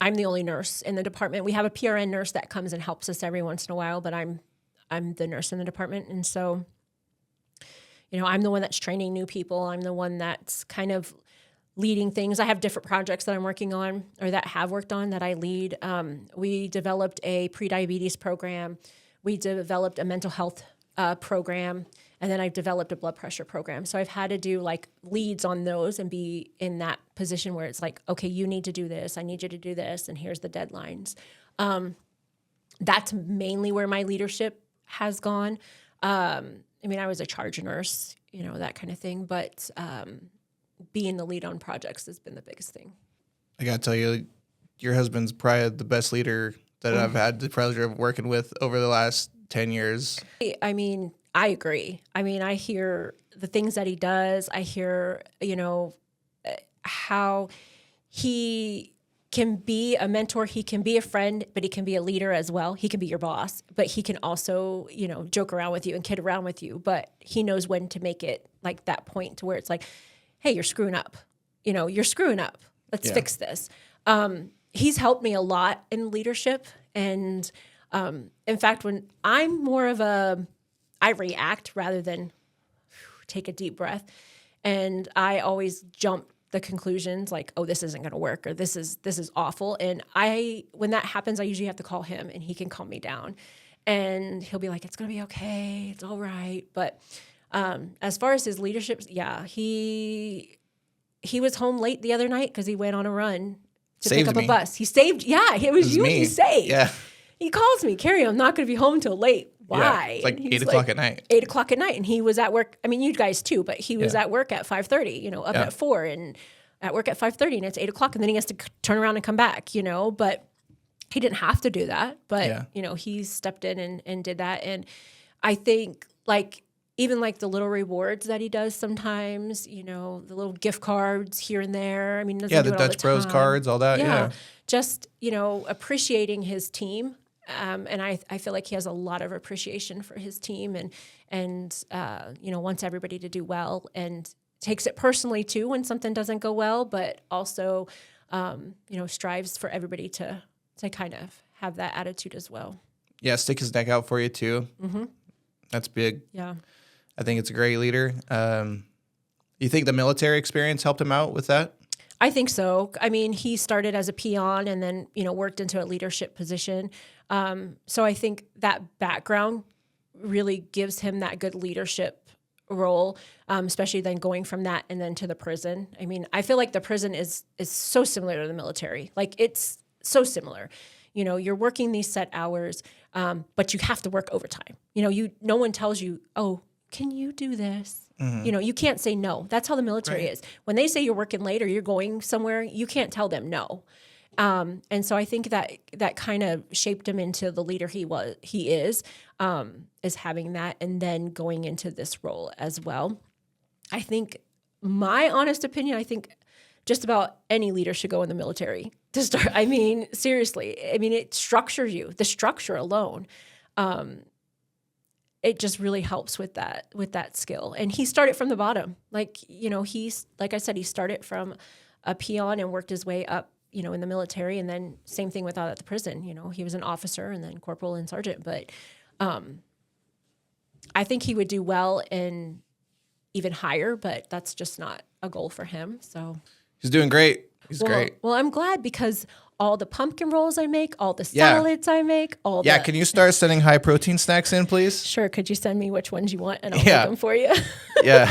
the only nurse in the department. We have a PRN nurse that comes and helps us every once in a while, but I'm the nurse in the department, and so I'm the one that's training new people. I'm the one that's kind of leading things. I have different projects that I'm working on, or that have worked on, that I lead. We developed a prediabetes program. We developed a mental health program. And then I've developed a blood pressure program. So I've had to do like leads on those and be in that position where it's like, okay, you need to do this. I need you to do this. And here's the deadlines. That's mainly where my leadership has gone. I was a charge nurse, that kind of thing. But being the lead on projects has been the biggest thing.
I got to tell you, your husband's probably the best leader that I've had the pleasure of working with over the last 10 years.
I agree. I hear the things that he does. I hear, how he can be a mentor. He can be a friend, but he can be a leader as well. He can be your boss, but he can also, joke around with you and kid around with you. But he knows when to make it like that point to where it's like, hey, you're screwing up. You're screwing up. Let's fix this. He's helped me a lot in leadership. And in fact, when I'm more of I react rather than take a deep breath. And I always jump the conclusions, like, oh, this isn't going to work, or this is awful. And when that happens, I usually have to call him, and he can calm me down, and he'll be like, it's going to be okay, it's all right. But as far as his leadership, yeah, he was home late the other night because he went on a run to pick up a bus. He saved. Yeah, it was you. He saved.
Yeah.
He calls me, Carrie, I'm not going to be home till late. Why?
Yeah, it's like 8 o'clock at night.
8 o'clock at night. And he was at work. I mean, you guys too, but he was at work at 5:30, up at 4 and at work at 5:30, and it's 8 o'clock. And then he has to turn around and come back, but he didn't have to do that. But, he stepped in and did that. And I think even the little rewards that he does sometimes, the little gift cards here and there. I mean,
the Dutch Bros cards, all that. Yeah.
Just, appreciating his team. And I feel like he has a lot of appreciation for his team and wants everybody to do well, and takes it personally too when something doesn't go well, but also, strives for everybody to kind of have that attitude as well.
Yeah. Stick his neck out for you too.
Mm-hmm.
That's big.
Yeah.
I think it's a great leader. You think the military experience helped him out with that?
I think so. I mean, he started as a peon and then, worked into a leadership position. So I think that background really gives him that good leadership role, especially then going from that and then to the prison. I mean, I feel like the prison is so similar to the military. It's so similar. You're working these set hours, but you have to work overtime. No one tells you, oh, can you do this? Mm-hmm. You can't say no. That's how the military is. When they say you're working late or you're going somewhere, you can't tell them no. And so I think that kind of shaped him into the leader he is having that, and then going into this role as well. I think, my honest opinion, I think just about any leader should go in the military to start. I mean, seriously. I mean, it structures you. The structure alone, it just really helps with that skill. And he started from the bottom. He's, like I said, he started from a peon and worked his way up, in the military. And then same thing with at the prison. He was an officer and then corporal and sergeant. But I think he would do well in even higher, but that's just not a goal for him. So
he's doing great. He's great.
Well, I'm glad, because all the pumpkin rolls I make, all the salads I make,
can you start sending high protein snacks in, please?
Sure. Could you send me which ones you want, and I'll make them for you?
Yeah.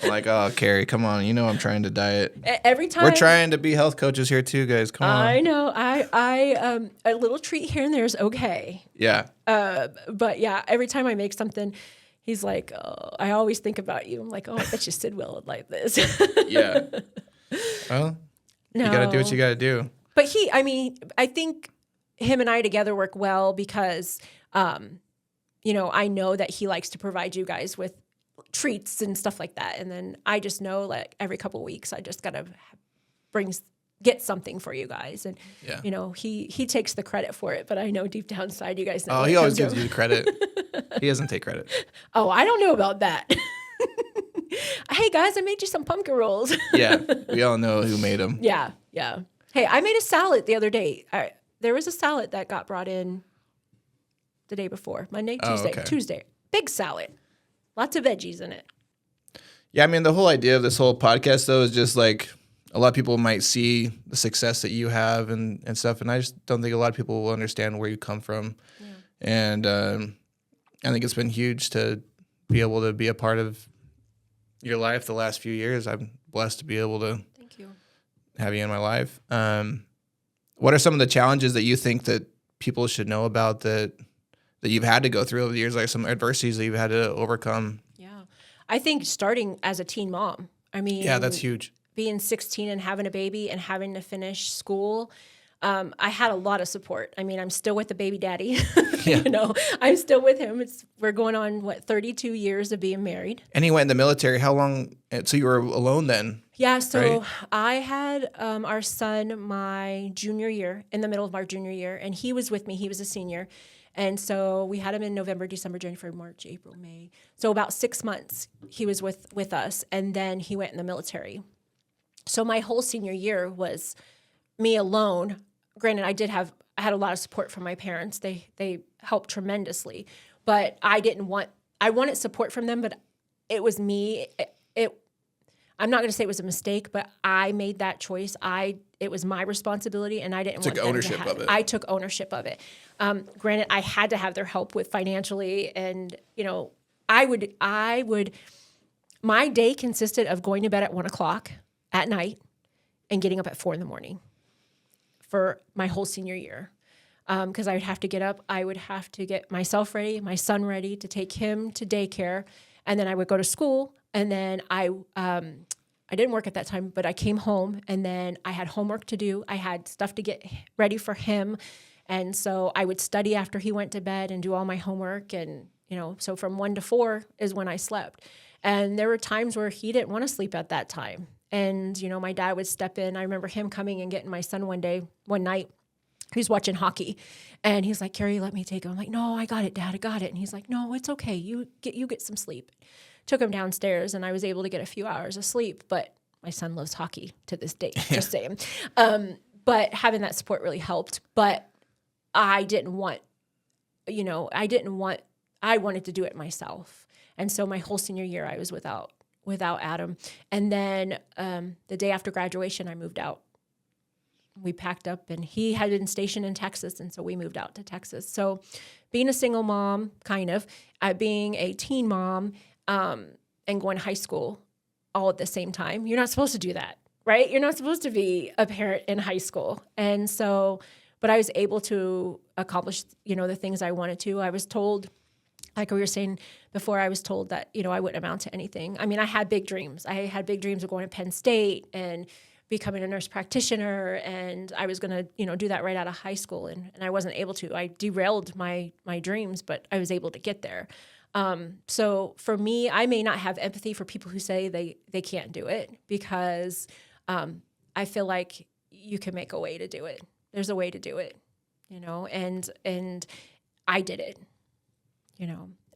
I'm like, oh, Carrie, come on. I'm trying to diet.
Every time.
We're trying to be health coaches here too, guys. Come on.
I know. I a little treat here and there is okay.
Yeah.
But yeah, every time I make something, he's like, oh, I always think about you. I'm like, oh, I bet you Sid will would like this.
Yeah. Well, no. You got to do what you got to do.
But I think him and I together work well because, I know that he likes to provide you guys with treats and stuff like that. And then I just know, every couple of weeks, I just got to get something for you guys. And, he takes the credit for it, but I know deep down inside you guys know.
Oh, he always gives you the credit. He doesn't take credit.
Oh, I don't know about that. Hey, guys, I made you some pumpkin rolls.
Yeah, we all know who made them.
Yeah. Hey, I made a salad the other day. There was a salad that got brought in the day before, Tuesday. Big salad. Lots of veggies in it.
Yeah, I mean, the whole idea of this whole podcast, though, is just a lot of people might see the success that you have and stuff, and I just don't think a lot of people will understand where you come from. Yeah. And I think it's been huge to be able to be a part of your life the last few years. I'm blessed to be able to have you in my life. What are some of the challenges that you think that people should know about that you've had to go through over the years, like some adversities that you've had to overcome?
Yeah. I think starting as a teen mom,
yeah, that's huge.
Being 16 and having a baby and having to finish school, I had a lot of support. I'm still with the baby daddy. Yeah. I'm still with him. We're going on 32 years of being married.
And he went in the military. How long? So you were alone then?
Yeah. So I had our son my junior year, in the middle of our junior year, and he was with me. He was a senior. And so we had him in November, December, January, February, March, April, May. So about 6 months he was with us, and then he went in the military. So my whole senior year was me alone. Granted, I had a lot of support from my parents. They helped tremendously, but I wanted support from them, but it was me. I'm not going to say it was a mistake, but I made that choice. It was my responsibility, and I didn't want them
ownership
to
of it.
I took ownership of it. Granted, I had to have their help with financially, and I would. My day consisted of going to bed at 1:00 at night and getting up at 4 a.m. for my whole senior year. Because I would have to get up. I would have to get myself ready, my son ready to take him to daycare. And then I would go to school. And then I didn't work at that time, but I came home and then I had homework to do. I had stuff to get ready for him. And so I would study after he went to bed and do all my homework. And, so from 1 to 4 is when I slept. And there were times where he didn't want to sleep at that time. And, my dad would step in. I remember him coming and getting my son one night. He was watching hockey and he's like, Carrie, let me take him. I'm like, no, I got it, Dad. I got it. And he's like, no, it's okay. You get some sleep. Took him downstairs and I was able to get a few hours of sleep, but my son loves hockey to this day, just saying. But having that support really helped. But I wanted to do it myself. And so my whole senior year I was without Adam. And then the day after graduation, I moved out. We packed up and he had been stationed in Texas. And so we moved out to Texas. So being a single mom, kind of, being a teen mom, and going to high school all at the same time, you're not supposed to do that, right? You're not supposed to be a parent in high school. And so, but I was able to accomplish, the things I wanted to. I was told, like we were saying before, I was told that, I wouldn't amount to anything. I mean, I had big dreams. I had big dreams of going to Penn State and becoming a nurse practitioner, and I was going to, do that right out of high school, and I wasn't able to. I derailed my dreams, but I was able to get there. So for me, I may not have empathy for people who say they can't do it, because I feel like you can make a way to do it. There's a way to do it, and I did it,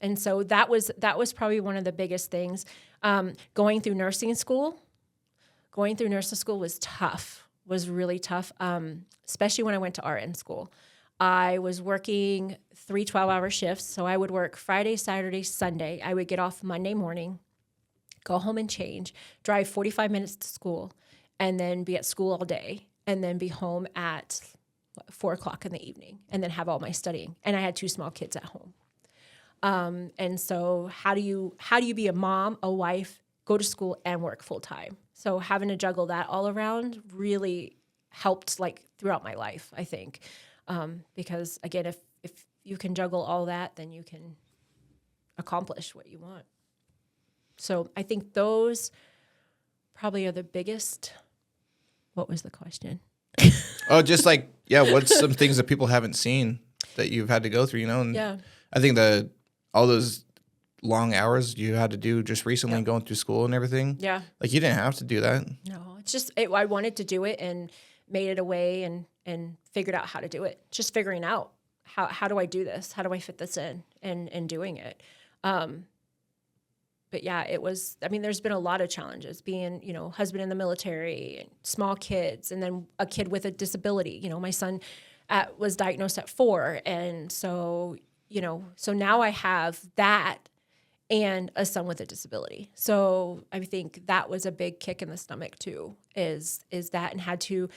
and so that was probably one of the biggest things. Going through nursing school was tough, was really tough, especially when I went to RN school. I was working 3 12-hour shifts, so I would work Friday, Saturday, Sunday. I would get off Monday morning, go home and change, drive 45 minutes to school, and then be at school all day, and then be home at 4 o'clock in the evening, and then have all my studying. And I had 2 small kids at home. And so how do you be a mom, a wife, go to school, and work full time? So having to juggle that all around really helped, throughout my life, I think. Because again, if you can juggle all that, then you can accomplish what you want. So I think those probably are the biggest. What was the question?
Oh, just what's some things that people haven't seen that you've had to go through, And
yeah.
I think all those long hours you had to do just recently going through school and everything.
Yeah.
You didn't have to do that.
No, it's just, I wanted to do it and made it a way and figured out how to do it. Just figuring out how do I do this? How do I fit this in and doing it? But yeah, it was, there's been a lot of challenges being, husband in the military and small kids, and then a kid with a disability. My son was diagnosed at 4. And so, so now I have that and a son with a disability. So I think that was a big kick in the stomach too, is that, and had to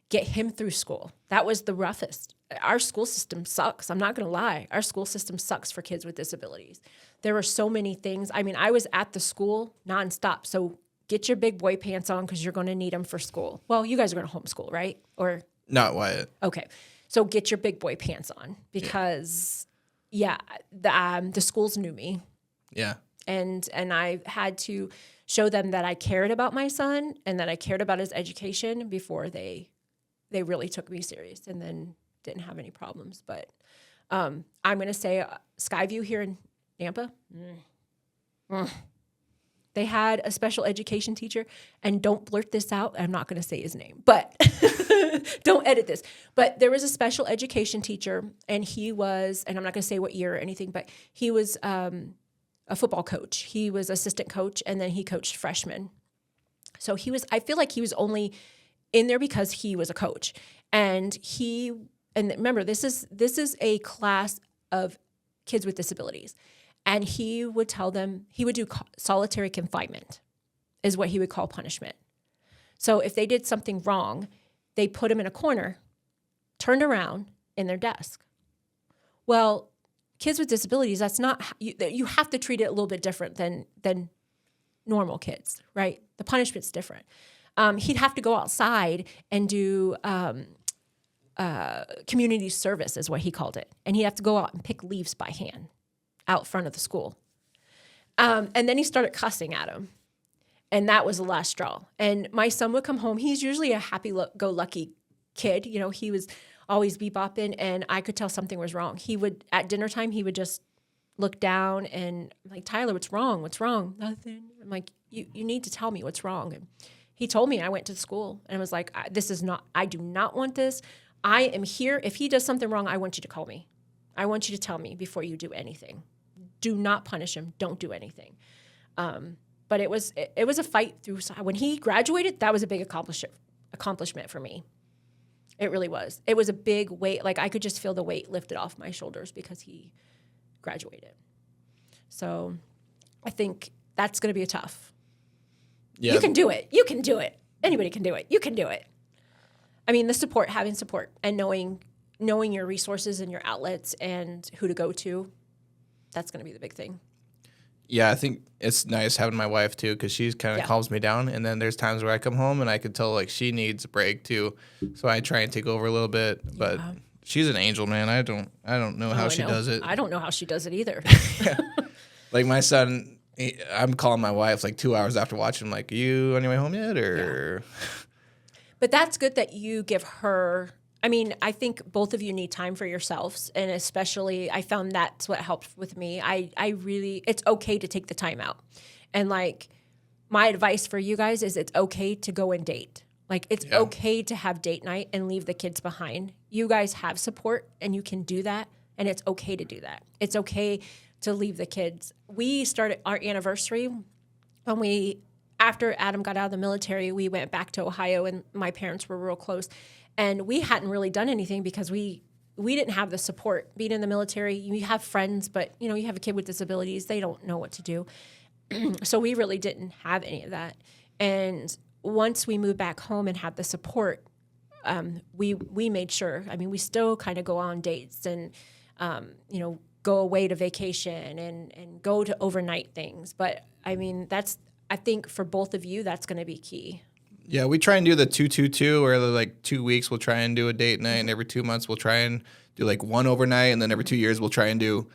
get him through school. That was the roughest. Our school system sucks. I'm not going to lie. Our school system sucks for kids with disabilities. There were so many things. I was at the school nonstop. So get your big boy pants on, because you're going to need them for school. Well, you guys are going to homeschool, right? Or
not Wyatt.
Okay. So get your big boy pants on, because the schools knew me.
Yeah.
And I had to show them that I cared about my son and that I cared about his education before they really took me serious, and then didn't have any problems. But I'm going to say Skyview here in Nampa, they had a special education teacher, and don't blurt this out. I'm not going to say his name, but don't edit this. But there was a special education teacher, and he was, and I'm not going to say what year or anything, but he was a football coach. He was assistant coach, and then he coached freshmen. So I feel like he was only in there because he was a coach. And remember, this is a class of kids with disabilities. And he would tell them, he would do solitary confinement. is what he would call punishment. So if they did something wrong, they put them in a corner, turned around in their desk. Well, kids with disabilities, that's not, you have to treat it a little bit different than normal kids, right? The punishment's different. He'd have to go outside and do community service is what he called it. And he'd have to go out and pick leaves by hand out front of the school. And then he started cussing at him. And that was the last straw. And my son would come home. He's usually a happy-go-lucky kid. You know, he was always bebopping, and I could tell something was wrong. He would, at dinner time, he would just look down and I'm like, Tyler, what's wrong? What's wrong? Nothing. I'm like, you need to tell me what's wrong. And he told me, and I went to school and I was like, I do not want this. I am here. If he does something wrong, I want you to call me. I want you to tell me before you do anything. Do not punish him. Don't do anything. But it was a fight through. When he graduated, that was a big accomplishment for me. It really was. It was a big weight. Like I could just feel the weight lifted off my shoulders because he graduated. So I think that's going to be tough. Yeah. You can do it. You can do it. Anybody can do it. You can do it. I mean, having support and knowing your resources and your outlets and who to go to, that's going to be the big thing.
Yeah, I think it's nice having my wife, too, because she kind of calms me down. And then there's times where I come home and I can tell, like, she needs a break, too. So I try and take over a little bit. But she's an angel, man. I don't know how she does it.
I don't know how she does it either.
Like, my son, I'm calling my wife, like, 2 hours after watching him, like, are you on your way home yet? Or...
Yeah. But that's good that you give her... I mean, I think both of you need time for yourselves, and especially I found that's what helped with me. I really, it's okay to take the time out. And like my advice for you guys is it's okay to go and date. Like it's okay to have date night and leave the kids behind. You guys have support and you can do that, and it's okay to do that. It's okay to leave the kids. We started our anniversary after Adam got out of the military, we went back to Ohio and my parents were real close. And we hadn't really done anything because we didn't have the support. Being in the military, you have friends, but you have a kid with disabilities, they don't know what to do. So we really didn't have any of that. And once we moved back home and had the support, we made sure. I mean, we still kind of go on dates and go away to vacation and go to overnight things. But I mean, I think for both of you, that's going to be key.
Yeah, we try and do the 2-2-2, where like 2 weeks we'll try and do a date night, and every 2 months we'll try and do like one overnight, and then every 2 years we'll try and do,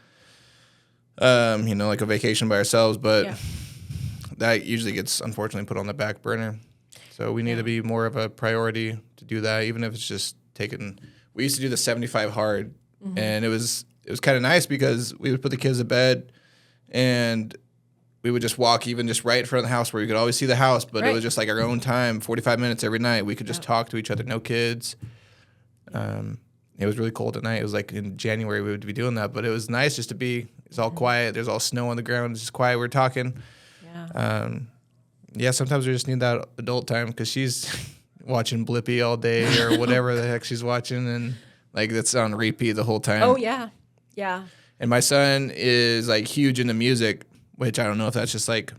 like a vacation by ourselves. But that usually gets unfortunately put on the back burner. So we need to be more of a priority to do that, even if it's just taking. We used to do the 75 hard, and it was kind of nice because we would put the kids to bed, and we would just walk even just right in front of the house where you could always see the house, but it was just like our own time, 45 minutes every night. We could just talk to each other, no kids. It was really cold at night. It was like in January we would be doing that, but it was nice just to be, it's all quiet. There's all snow on the ground. It's just quiet. We're talking. Sometimes we just need that adult time because she's watching Blippi all day or whatever the heck she's watching, and like that's on repeat the whole time.
Oh, yeah. Yeah.
And my son is like huge into music, which I don't know if that's just like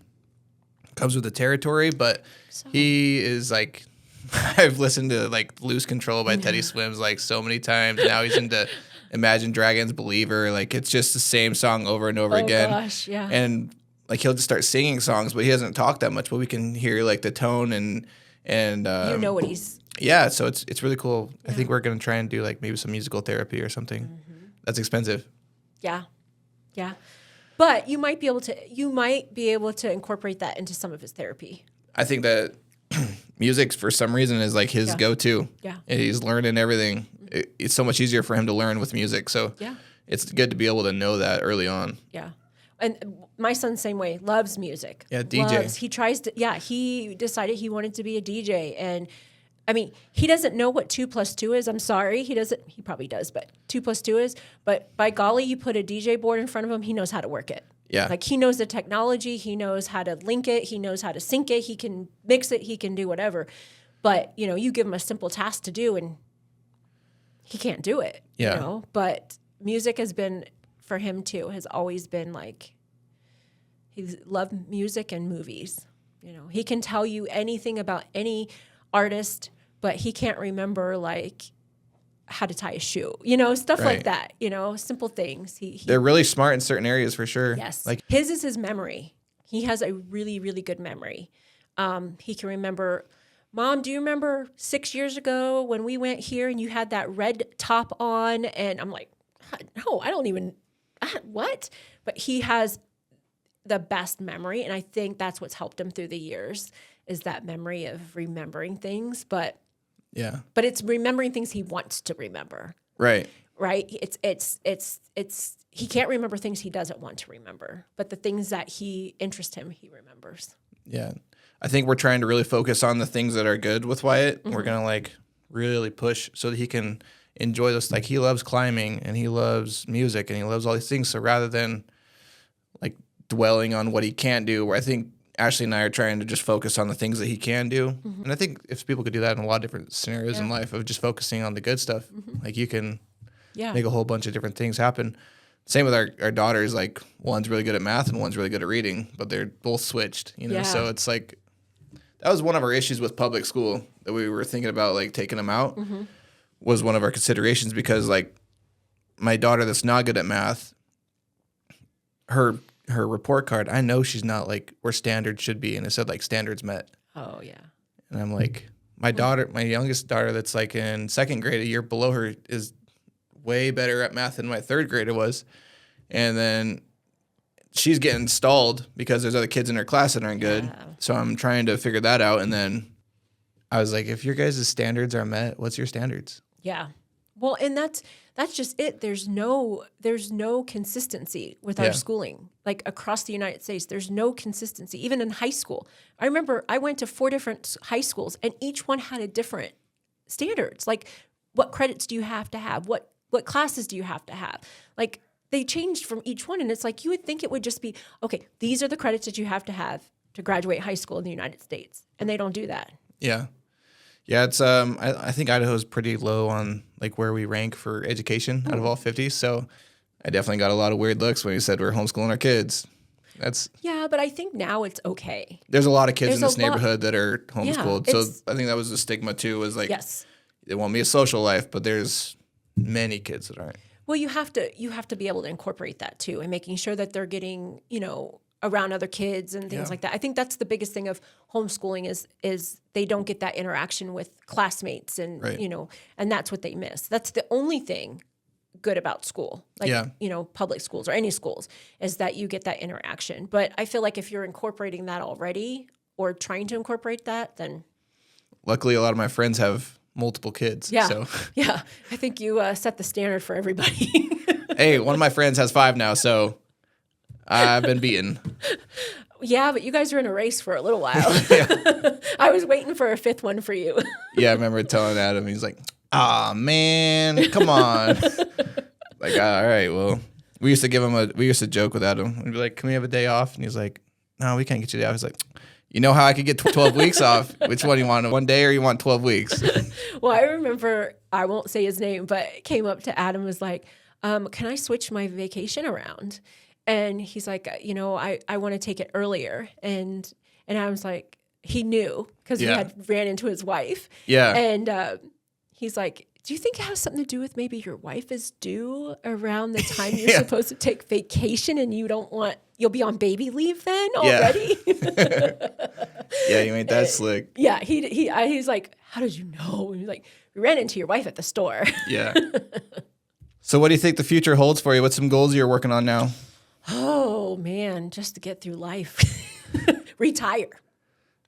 comes with the territory, but he is like, I've listened to like Lose Control by Teddy Swims like so many times. Now he's into Imagine Dragons Believer. Like it's just the same song over and over again.
Oh gosh, yeah.
And like he'll just start singing songs, but he doesn't talk that much, but we can hear like the tone and
what he's.
Yeah, so it's really cool. Yeah. I think we're going to try and do like maybe some musical therapy or something. That's expensive.
Yeah. Yeah. But you might be able to incorporate that into some of his therapy.
I think that music, for some reason, is like his go-to.
Yeah.
And he's learning everything. It's so much easier for him to learn with music. So it's good to be able to know that early on.
Yeah. And my son, same way, loves music.
Yeah, DJ.
He tries to, he decided he wanted to be a DJ. And I mean, he doesn't know what 2 + 2 is. I'm sorry. He probably does, but 2 + 2 is. But by golly, you put a DJ board in front of him, he knows how to work it.
Yeah.
Like he knows the technology. He knows how to link it. He knows how to sync it. He can mix it. He can do whatever. But, you give him a simple task to do and he can't do it.
Yeah.
But music has been, for him too, has always been like, he's loved music and movies. You know, he can tell you anything about any artist, but he can't remember like how to tie a shoe, you know, stuff
Right.
like that, you know, simple things.
They're really smart in certain areas for sure.
Yes.
Like
His is his memory. He has a really, really good memory. He can remember, Mom, do you remember 6 years ago when we went here and you had that red top on? And I'm like, no, I don't even, what? But he has the best memory. And I think that's what's helped him through the years is that memory of remembering things. But it's remembering things he wants to remember.
Right.
Right. It's he can't remember things he doesn't want to remember, but the things that interest him, he remembers.
Yeah. I think we're trying to really focus on the things that are good with Wyatt. We're going to like really push so that he can enjoy this. Like he loves climbing and he loves music and he loves all these things. So rather than like dwelling on what he can't do, where I think Ashley and I are trying to just focus on the things that he can do. And I think if people could do that in a lot of different scenarios in life of just focusing on the good stuff, like you can make a whole bunch of different things happen. Same with our daughters, like one's really good at math and one's really good at reading, but they're both switched, you know? So it's like, that was one of our issues with public school that we were thinking about like taking them out was one of our considerations because like my daughter that's not good at math, her report card, I know she's not like where standards should be. And it said like standards met.
Oh yeah.
And I'm like, my youngest daughter that's like in second grade, a year below her is way better at math than my third grader was. And then she's getting stalled because there's other kids in her class that aren't good. So I'm trying to figure that out. And then I was like, if your guys' standards are met, what's your standards?
Yeah. Well, and that's just it. There's no consistency with our schooling, like across the United States. There's no consistency, even in high school. I remember I went to 4 different high schools, and each one had a different standards. Like, what credits do you have to have? What classes do you have to have? Like, they changed from each one, and it's like you would think it would just be, okay, these are the credits that you have to graduate high school in the United States, and they don't do that.
Yeah. Yeah, it's I think Idaho's pretty low on like where we rank for education out of all 50. So I definitely got a lot of weird looks when you said we're homeschooling our kids.
Yeah, but I think now it's okay.
There's a lot of kids in this neighborhood that are homeschooled. So I think that was the stigma too, was like it won't be a social life, but there's many kids that aren't.
Well, you have to be able to incorporate that too, and making sure that they're getting, around other kids and things like that. I think that's the biggest thing of homeschooling is they don't get that interaction with classmates and, and that's what they miss. That's the only thing good about school, like, public schools or any schools, is that you get that interaction. But I feel like if you're incorporating that already or trying to incorporate that, then.
Luckily, a lot of my friends have multiple kids.
Yeah.
So.
Yeah. I think you set the standard for everybody.
Hey, one of my friends has 5 now, so I've been beaten.
Yeah, but you guys were in a race for a little while. I was waiting for a 5th one for you.
Yeah, I remember telling Adam, he's like, man, come on. Like, all right, well, we used to joke with Adam. We'd be like, can we have a day off? And he's like, no, we can't get you a day off. He's like, you know how I could get 12 weeks off? Which one you want, one day or you want 12 weeks?
Well, I remember, I won't say his name, but came up to Adam and was like, can I switch my vacation around? And he's like, I want to take it earlier. And I was like, he knew because we had ran into his wife. Yeah. And he's like, do you think it has something to do with maybe your wife is due around the time you're supposed to take vacation and you'll be on baby leave then already?
Yeah, you ain't that slick.
Yeah. He's like, how did you know? And he's like, we ran into your wife at the store. Yeah.
So what do you think the future holds for you? What's some goals you're working on now?
Oh, man, just to get through life. Retire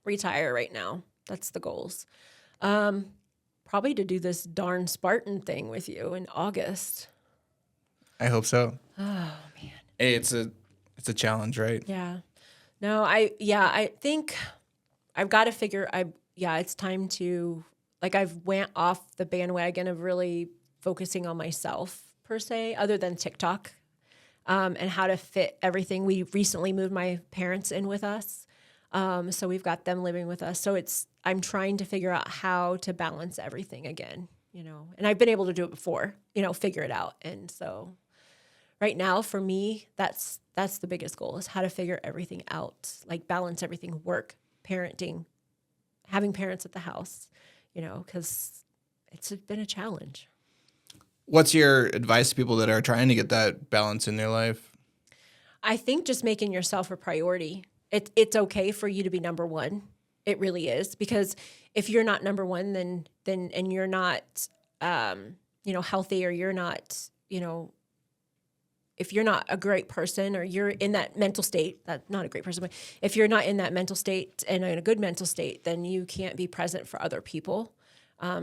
right now. That's the goals. Probably to do this darn Spartan thing with you in August.
I hope so.
Oh, man.
Hey, it's a challenge, right?
Yeah. No, I think I've got to figure, it's time to, I've went off the bandwagon of really focusing on myself, per se, other than TikTok. And how to fit everything. We recently moved my parents in with us. So we've got them living with us. So I'm trying to figure out how to balance everything again, and I've been able to do it before, figure it out. And so right now for me, that's the biggest goal is how to figure everything out, like balance everything, work, parenting, having parents at the house, because it's been a challenge.
What's your advice to people that are trying to get that balance in their life?
I think just making yourself a priority. It's okay for you to be number one. It really is, because if you're not number one, then and you're not, healthy, or you're not, if you're not a great person, or you're in that mental state, that's not a great person, but if you're not in that mental state and in a good mental state, then you can't be present for other people.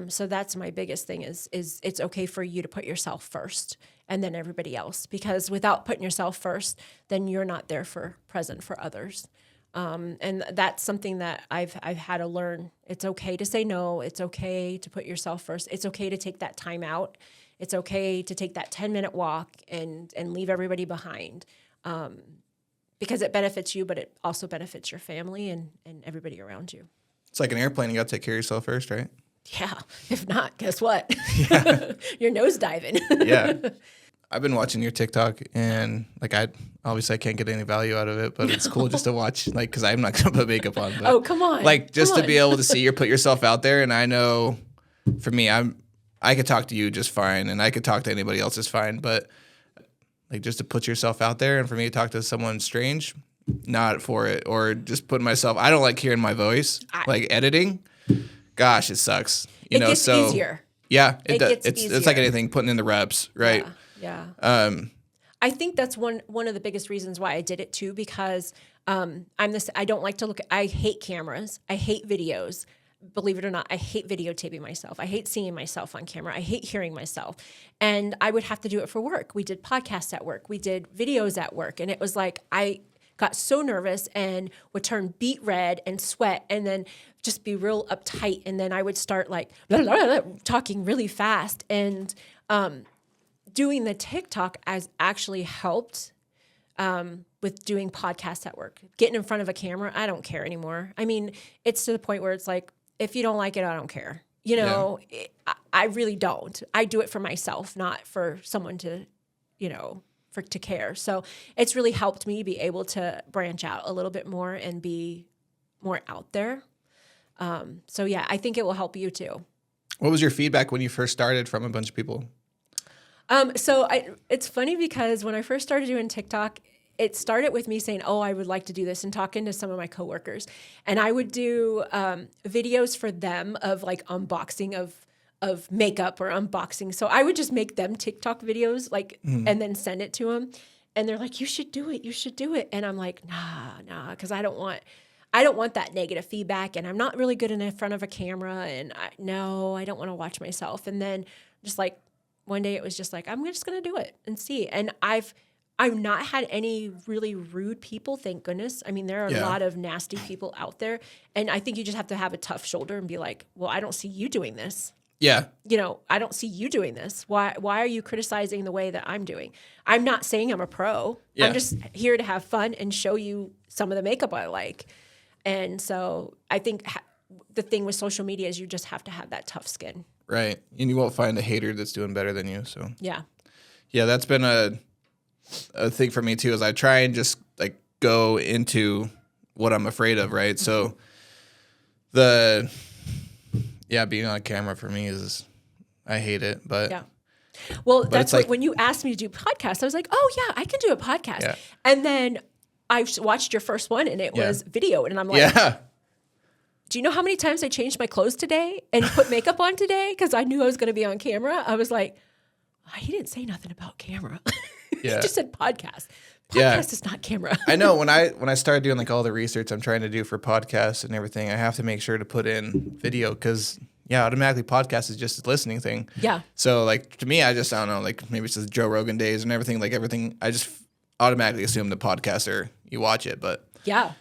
So that's my biggest thing is it's okay for you to put yourself first and then everybody else, because without putting yourself first, then you're not there present for others. And that's something that I've had to learn. It's okay to say no. It's okay to put yourself first. It's okay to take that time out. It's okay to take that 10-minute walk and leave everybody behind, because it benefits you, but it also benefits your family and everybody around you.
It's like an airplane. You got to take care of yourself first, right?
Yeah. If not, guess what? Yeah. You're nosediving.
Yeah. I've been watching your TikTok, and like I can't get any value out of it, but it's cool just to watch, like, because I'm not gonna put makeup on. But,
oh, come on!
Like just to be able to see you put yourself out there, and I know, for me, I could talk to you just fine, and I could talk to anybody else just fine, but like just to put yourself out there, and for me to talk to someone strange, not for it, or just putting myself. I don't like hearing my voice, like editing. Gosh, it sucks.
It gets easier.
Yeah,
it's
it's like anything, putting in the reps, right?
Yeah. I think that's one of the biggest reasons why I did it too, because I don't like to look. I hate cameras. I hate videos. Believe it or not, I hate videotaping myself. I hate seeing myself on camera. I hate hearing myself. And I would have to do it for work. We did podcasts at work. We did videos at work. And it was like I got so nervous and would turn beet red and sweat and then just be real uptight. And then I would start like blah, blah, blah, blah, talking really fast. And doing the TikTok has actually helped with doing podcasts at work. Getting in front of a camera, I don't care anymore. I mean, it's to the point where it's like, if you don't like it, I don't care. I really don't. I do it for myself, not for someone to, to care. So it's really helped me be able to branch out a little bit more and be more out there. So yeah, I think it will help you too.
What was your feedback when you first started from a bunch of people?
It's funny because when I first started doing TikTok, it started with me saying, oh, I would like to do this, and talking to some of my coworkers. And I would do videos for them of like unboxing of makeup or unboxing. So I would just make them TikTok videos and then send it to them. And they're like, you should do it. You should do it. And I'm like, nah, because I don't want that negative feedback. And I'm not really good in front of a camera. And I don't want to watch myself. And then just like one day it was just like, I'm just going to do it and see. And I've not had any really rude people, thank goodness. I mean, there are a lot of nasty people out there. And I think you just have to have a tough shoulder and be like, well, I don't see you doing this.
Yeah.
I don't see you doing this. Why are you criticizing the way that I'm doing? I'm not saying I'm a pro. Yeah. I'm just here to have fun and show you some of the makeup I like. And so I think the thing with social media is you just have to have that tough skin.
Right. And you won't find a hater that's doing better than you. So
yeah.
Yeah, that's been a thing for me too, is I try and just like go into what I'm afraid of, right? So being on camera for me I hate it, but
yeah. Well, that's like, when you asked me to do podcasts, I was like, oh yeah, I can do a podcast. Yeah. And then I watched your first one and it was video, and I'm like, do you know how many times I changed my clothes today and put makeup on today? Because I knew I was going to be on camera. I was like, he didn't say nothing about camera. He just said podcast. Podcast is not camera.
I know when I started doing like all the research I'm trying to do for podcasts and everything, I have to make sure to put in video because automatically podcast is just a listening thing. Yeah. So like to me, I don't know, like maybe it's just Joe Rogan days and everything, like everything. I just automatically assume the podcaster, you watch it, but I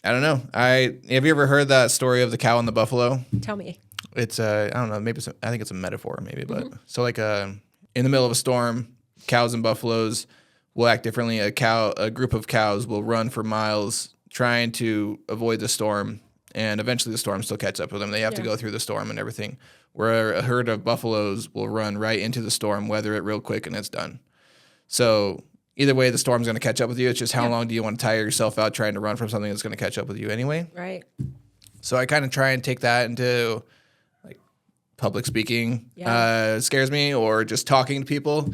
don't know. Have you ever heard that story of the cow and the buffalo?
Tell me.
It's I don't know, maybe I think it's a metaphor maybe, but so like in the middle of a storm, cows and buffaloes will act differently. A group of cows will run for miles trying to avoid the storm, and eventually the storm still catches up with them. They have to go through the storm and everything. Where a herd of buffaloes will run right into the storm, weather it real quick, and it's done. So either way, the storm's going to catch up with you. It's just how long do you want to tire yourself out trying to run from something that's going to catch up with you anyway?
Right.
So I kind of try and take that into like public speaking. It scares me, or just talking to people.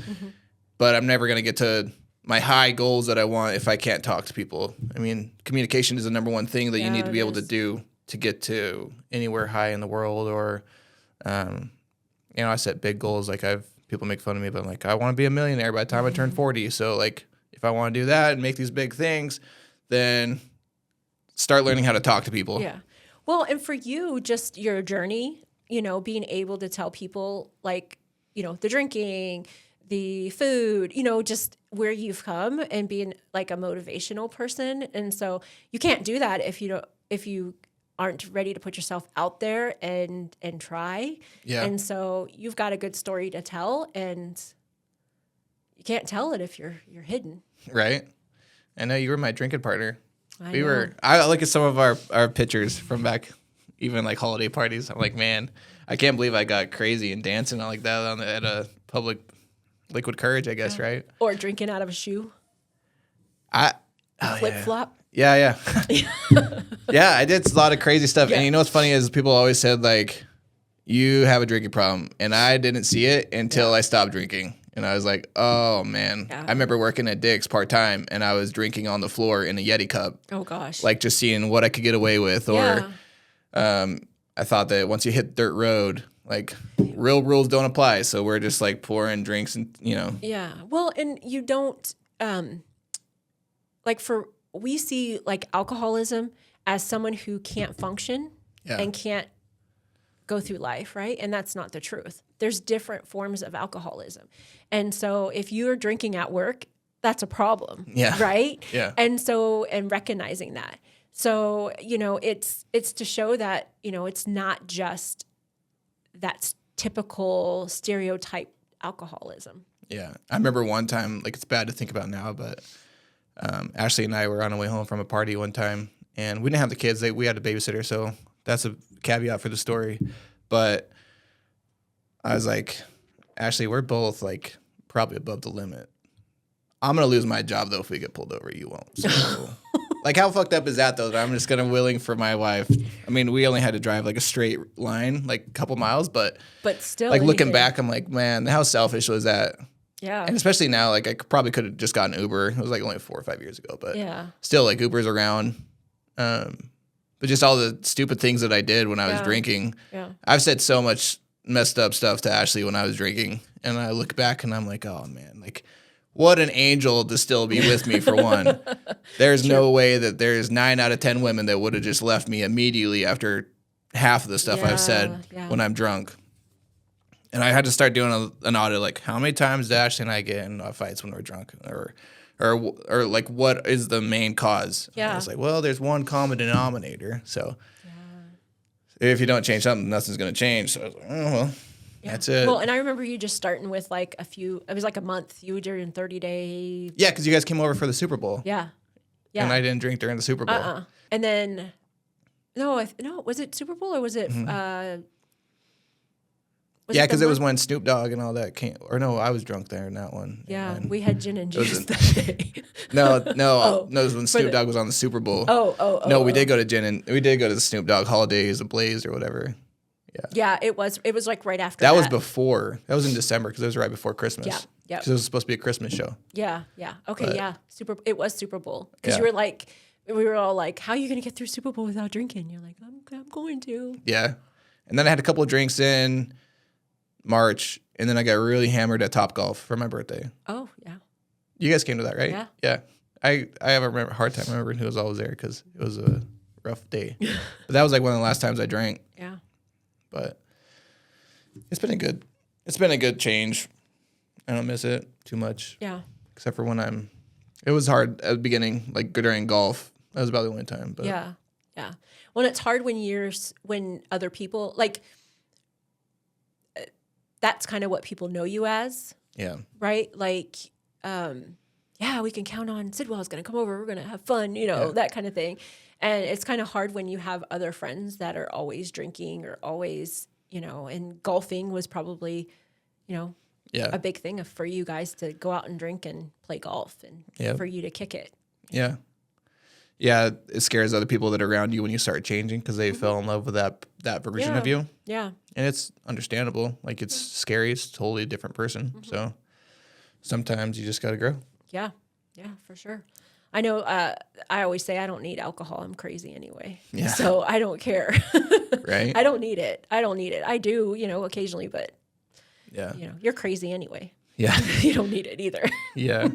But I'm never going to get to my high goals that I want if I can't talk to people. I mean, communication is the number one thing that you need to be able to do to get to anywhere high in the world. Or, you know, I set big goals. Like people make fun of me, but I'm like, I want to be a millionaire by the time I turn 40. So like, if I want to do that and make these big things, then start learning how to talk to people.
Yeah. Well, and for you, just your journey, you know, being able to tell people like, you know, the drinking, the food, you know, just where you've come, and being like a motivational person. And so you can't do that if you aren't ready to put yourself out there and try. Yeah. And so you've got a good story to tell, and you can't tell it if you're hidden.
Right. I know you were my drinking partner. I look at some of our pictures from back, even like holiday parties. I'm like, man, I can't believe I got crazy and dancing like that at a public liquid courage, I guess, right?
Or drinking out of a shoe. Flip flop.
Yeah. Yeah, I did a lot of crazy stuff. Yeah. And you know what's funny is people always said like, you have a drinking problem. And I didn't see it until I stopped drinking. And I was like, oh, man. Yeah. I remember working at Dick's part-time, and I was drinking on the floor in a Yeti cup.
Oh, gosh.
Like, just seeing what I could get away with. Or I thought that once you hit dirt road, like, real rules don't apply. So we're just, like, pouring drinks and, you know.
Yeah. Well, and you don't, we see, like, alcoholism as someone who can't function and can't go through life, right? And that's not the truth. There's different forms of alcoholism. And so if you're drinking at work, that's a problem, right? Yeah. And recognizing that. So, you know, it's to show that, you know, it's not just that typical stereotype alcoholism.
Yeah. I remember one time, like, it's bad to think about now, but Ashley and I were on our way home from a party one time, and we didn't have the kids. We had a babysitter, so that's a caveat for the story. But I was like, Ashley, we're both like probably above the limit. I'm going to lose my job, though, if we get pulled over. You won't. So, like, how fucked up is that, though, that I'm just going to willing for my wife? I mean, we only had to drive like a straight line, like a couple miles, but
still,
like looking back, I'm like, man, how selfish was that? Yeah. And especially now, like, I probably could have just gotten Uber. It was like only 4 or 5 years ago, but still, like, Uber's around. But just all the stupid things that I did when I was drinking. Yeah. I've said so much messed up stuff to Ashley when I was drinking. And I look back and I'm like, oh, man, like, what an angel to still be with me, for one. There's no way that there's 9 out of 10 women that would have just left me immediately after half of the stuff I've said when I'm drunk. And I had to start doing an audit, like, how many times did Ashley and I get in fights when we're drunk? Or like, what is the main cause? Yeah. And I was like, well, there's one common denominator. So if you don't change something, nothing's going to change. So I was like, oh, well, that's it.
Well, and I remember you just starting with like it was like a month. You were doing 30-day.
Yeah, because you guys came over for the Super Bowl.
Yeah.
And I didn't drink during the Super Bowl.
And then, was it Super Bowl or was it?
Yeah, because it was when Snoop Dogg and all that came. Or no, I was drunk there in that one.
Yeah, we had gin and juice that day.
No, it was when Snoop Dogg was on the Super Bowl. No, we did go to we did go to the Snoop Dogg Holidays Ablaze or whatever.
Yeah, it was like right after that.
That was before. That was in December because it was right before Christmas. Yeah. Because it was supposed to be a Christmas show.
Yeah. Okay, it was Super Bowl. Because you were like, we were all like, how are you going to get through Super Bowl without drinking? You're like, I'm going to.
Yeah. And then I had a couple of drinks in March, and then I got really hammered at Topgolf for my birthday.
Oh, yeah.
You guys came to that, right? Yeah. Yeah. I have a hard time remembering who was always there because it was a rough day. But that was like one of the last times I drank.
Yeah.
But it's been a good change. I don't miss it too much.
Yeah.
Except for it was hard at the beginning, like during golf. That was about the only time. But
yeah. Well, it's hard when other people, like, that's kind of what people know you as. Yeah. Right? Like, we can count on Sidwell's going to come over. We're going to have fun, that kind of thing. And it's kind of hard when you have other friends that are always drinking or always, and golfing was probably,
Yeah.
a big thing for you guys to go out and drink and play golf and
Yep.
for you to kick it.
Yeah. Yeah. It scares other people that are around you when you start changing because they fell in love with that version of you.
Yeah.
And it's understandable. Like it's scary. It's a totally different person. So sometimes you just got to grow.
Yeah. Yeah, for sure. I know, I always say I don't need alcohol. I'm crazy anyway.
Yeah.
So I don't care.
Right.
I don't need it. I do, occasionally, but
Yeah.
you're crazy anyway.
Yeah.
You don't need it either.
Yeah.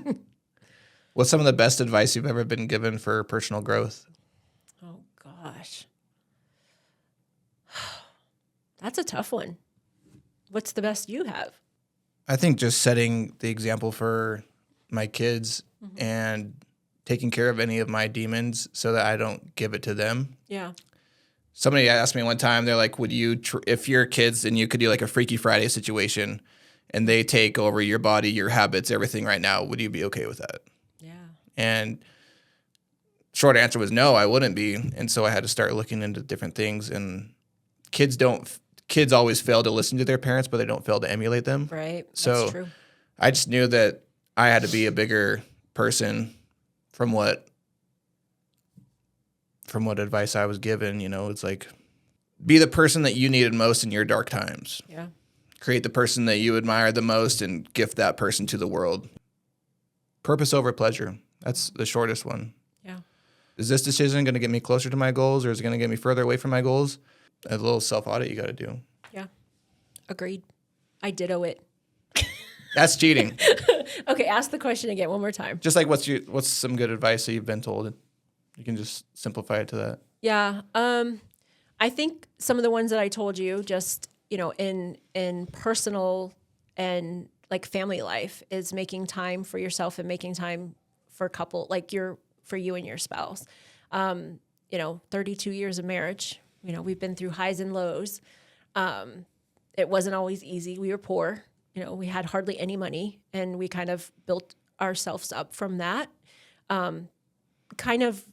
What's some of the best advice you've ever been given for personal growth?
Oh, gosh. That's a tough one. What's the best you have?
I think just setting the example for my kids and taking care of any of my demons so that I don't give it to them.
Yeah.
Somebody asked me one time, they're like, would you, if your kids and you could do like a Freaky Friday situation and they take over your body, your habits, everything right now, would you be okay with that?
Yeah.
And short answer was no, I wouldn't be. And so I had to start looking into different things. And kids always fail to listen to their parents, but they don't fail to emulate them.
Right.
So
That's true.
I just knew that I had to be a bigger person from what advice I was given. It's like, be the person that you needed most in your dark times.
Yeah.
Create the person that you admire the most and gift that person to the world. Purpose over pleasure. That's the shortest one.
Yeah.
Is this decision going to get me closer to my goals or is it going to get me further away from my goals? A little self-audit you got to do.
Yeah. Agreed. I ditto it.
That's cheating.
Okay, ask the question again one more time.
Just like what's some good advice that you've been told? You can just simplify it to that.
Yeah. I think some of the ones that I told you, just, in personal and like family life, is making time for yourself and making time for couple, like for you and your spouse. 32 years of marriage, we've been through highs and lows. It wasn't always easy. We were poor. We had hardly any money, and we kind of built ourselves up from that. Kind of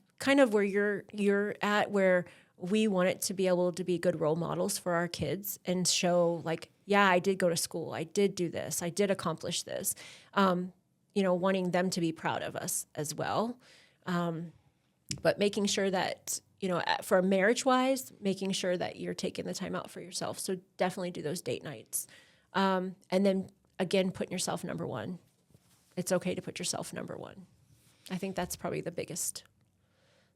where you're at, where we wanted to be able to be good role models for our kids and show like, yeah, I did go to school. I did do this. I did accomplish this. Wanting them to be proud of us as well. But making sure that, for marriage wise, making sure that you're taking the time out for yourself. So definitely do those date nights. And then again, putting yourself number one. It's okay to put yourself number one. I think that's probably the biggest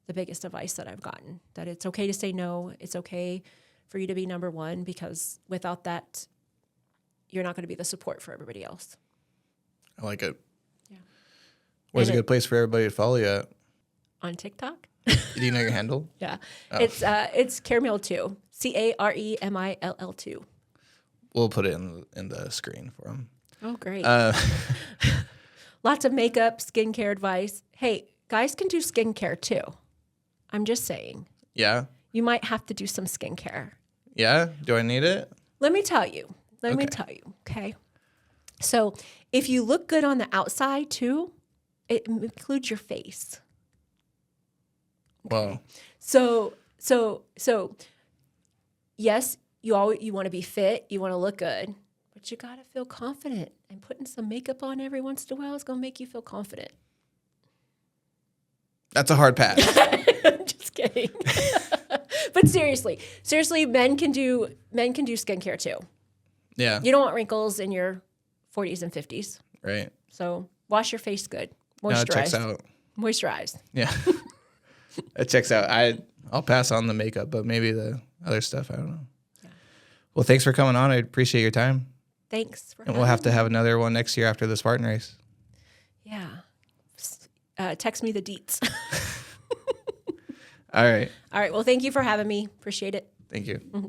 advice that I've gotten, that it's okay to say no. It's okay for you to be number one, because without that, you're not going to be the support for everybody else.
I like it.
Yeah.
Where's a good place for everybody to follow you at?
On TikTok?
Do you know your handle?
Yeah.
Oh.
It's Carrie Miller 2. Caremill 2.
We'll put it in the screen for them.
Oh, great. Lots of makeup, skincare advice. Hey, guys can do skincare too. I'm just saying.
Yeah?
You might have to do some skincare.
Yeah? Do I need it?
Let me tell you. Okay? So if you look good on the outside too, it includes your face.
Wow.
So yes, you want to be fit, you want to look good, but you got to feel confident. And putting some makeup on every once in a while is going to make you feel confident.
That's a hard pass.
Just kidding. But seriously, men can do skincare too.
Yeah.
You don't want wrinkles in your 40s and 50s.
Right.
So wash your face good.
No, it checks out.
Moisturize.
Yeah. It checks out. I'll pass on the makeup, but maybe the other stuff, I don't know. Yeah. Well, thanks for coming on. I appreciate your time.
Thanks for
And we'll have to have another one next year after the Spartan race.
Yeah. Text me the deets.
All right.
All right. Well, thank you for having me. Appreciate it.
Thank you.
Mm-hmm.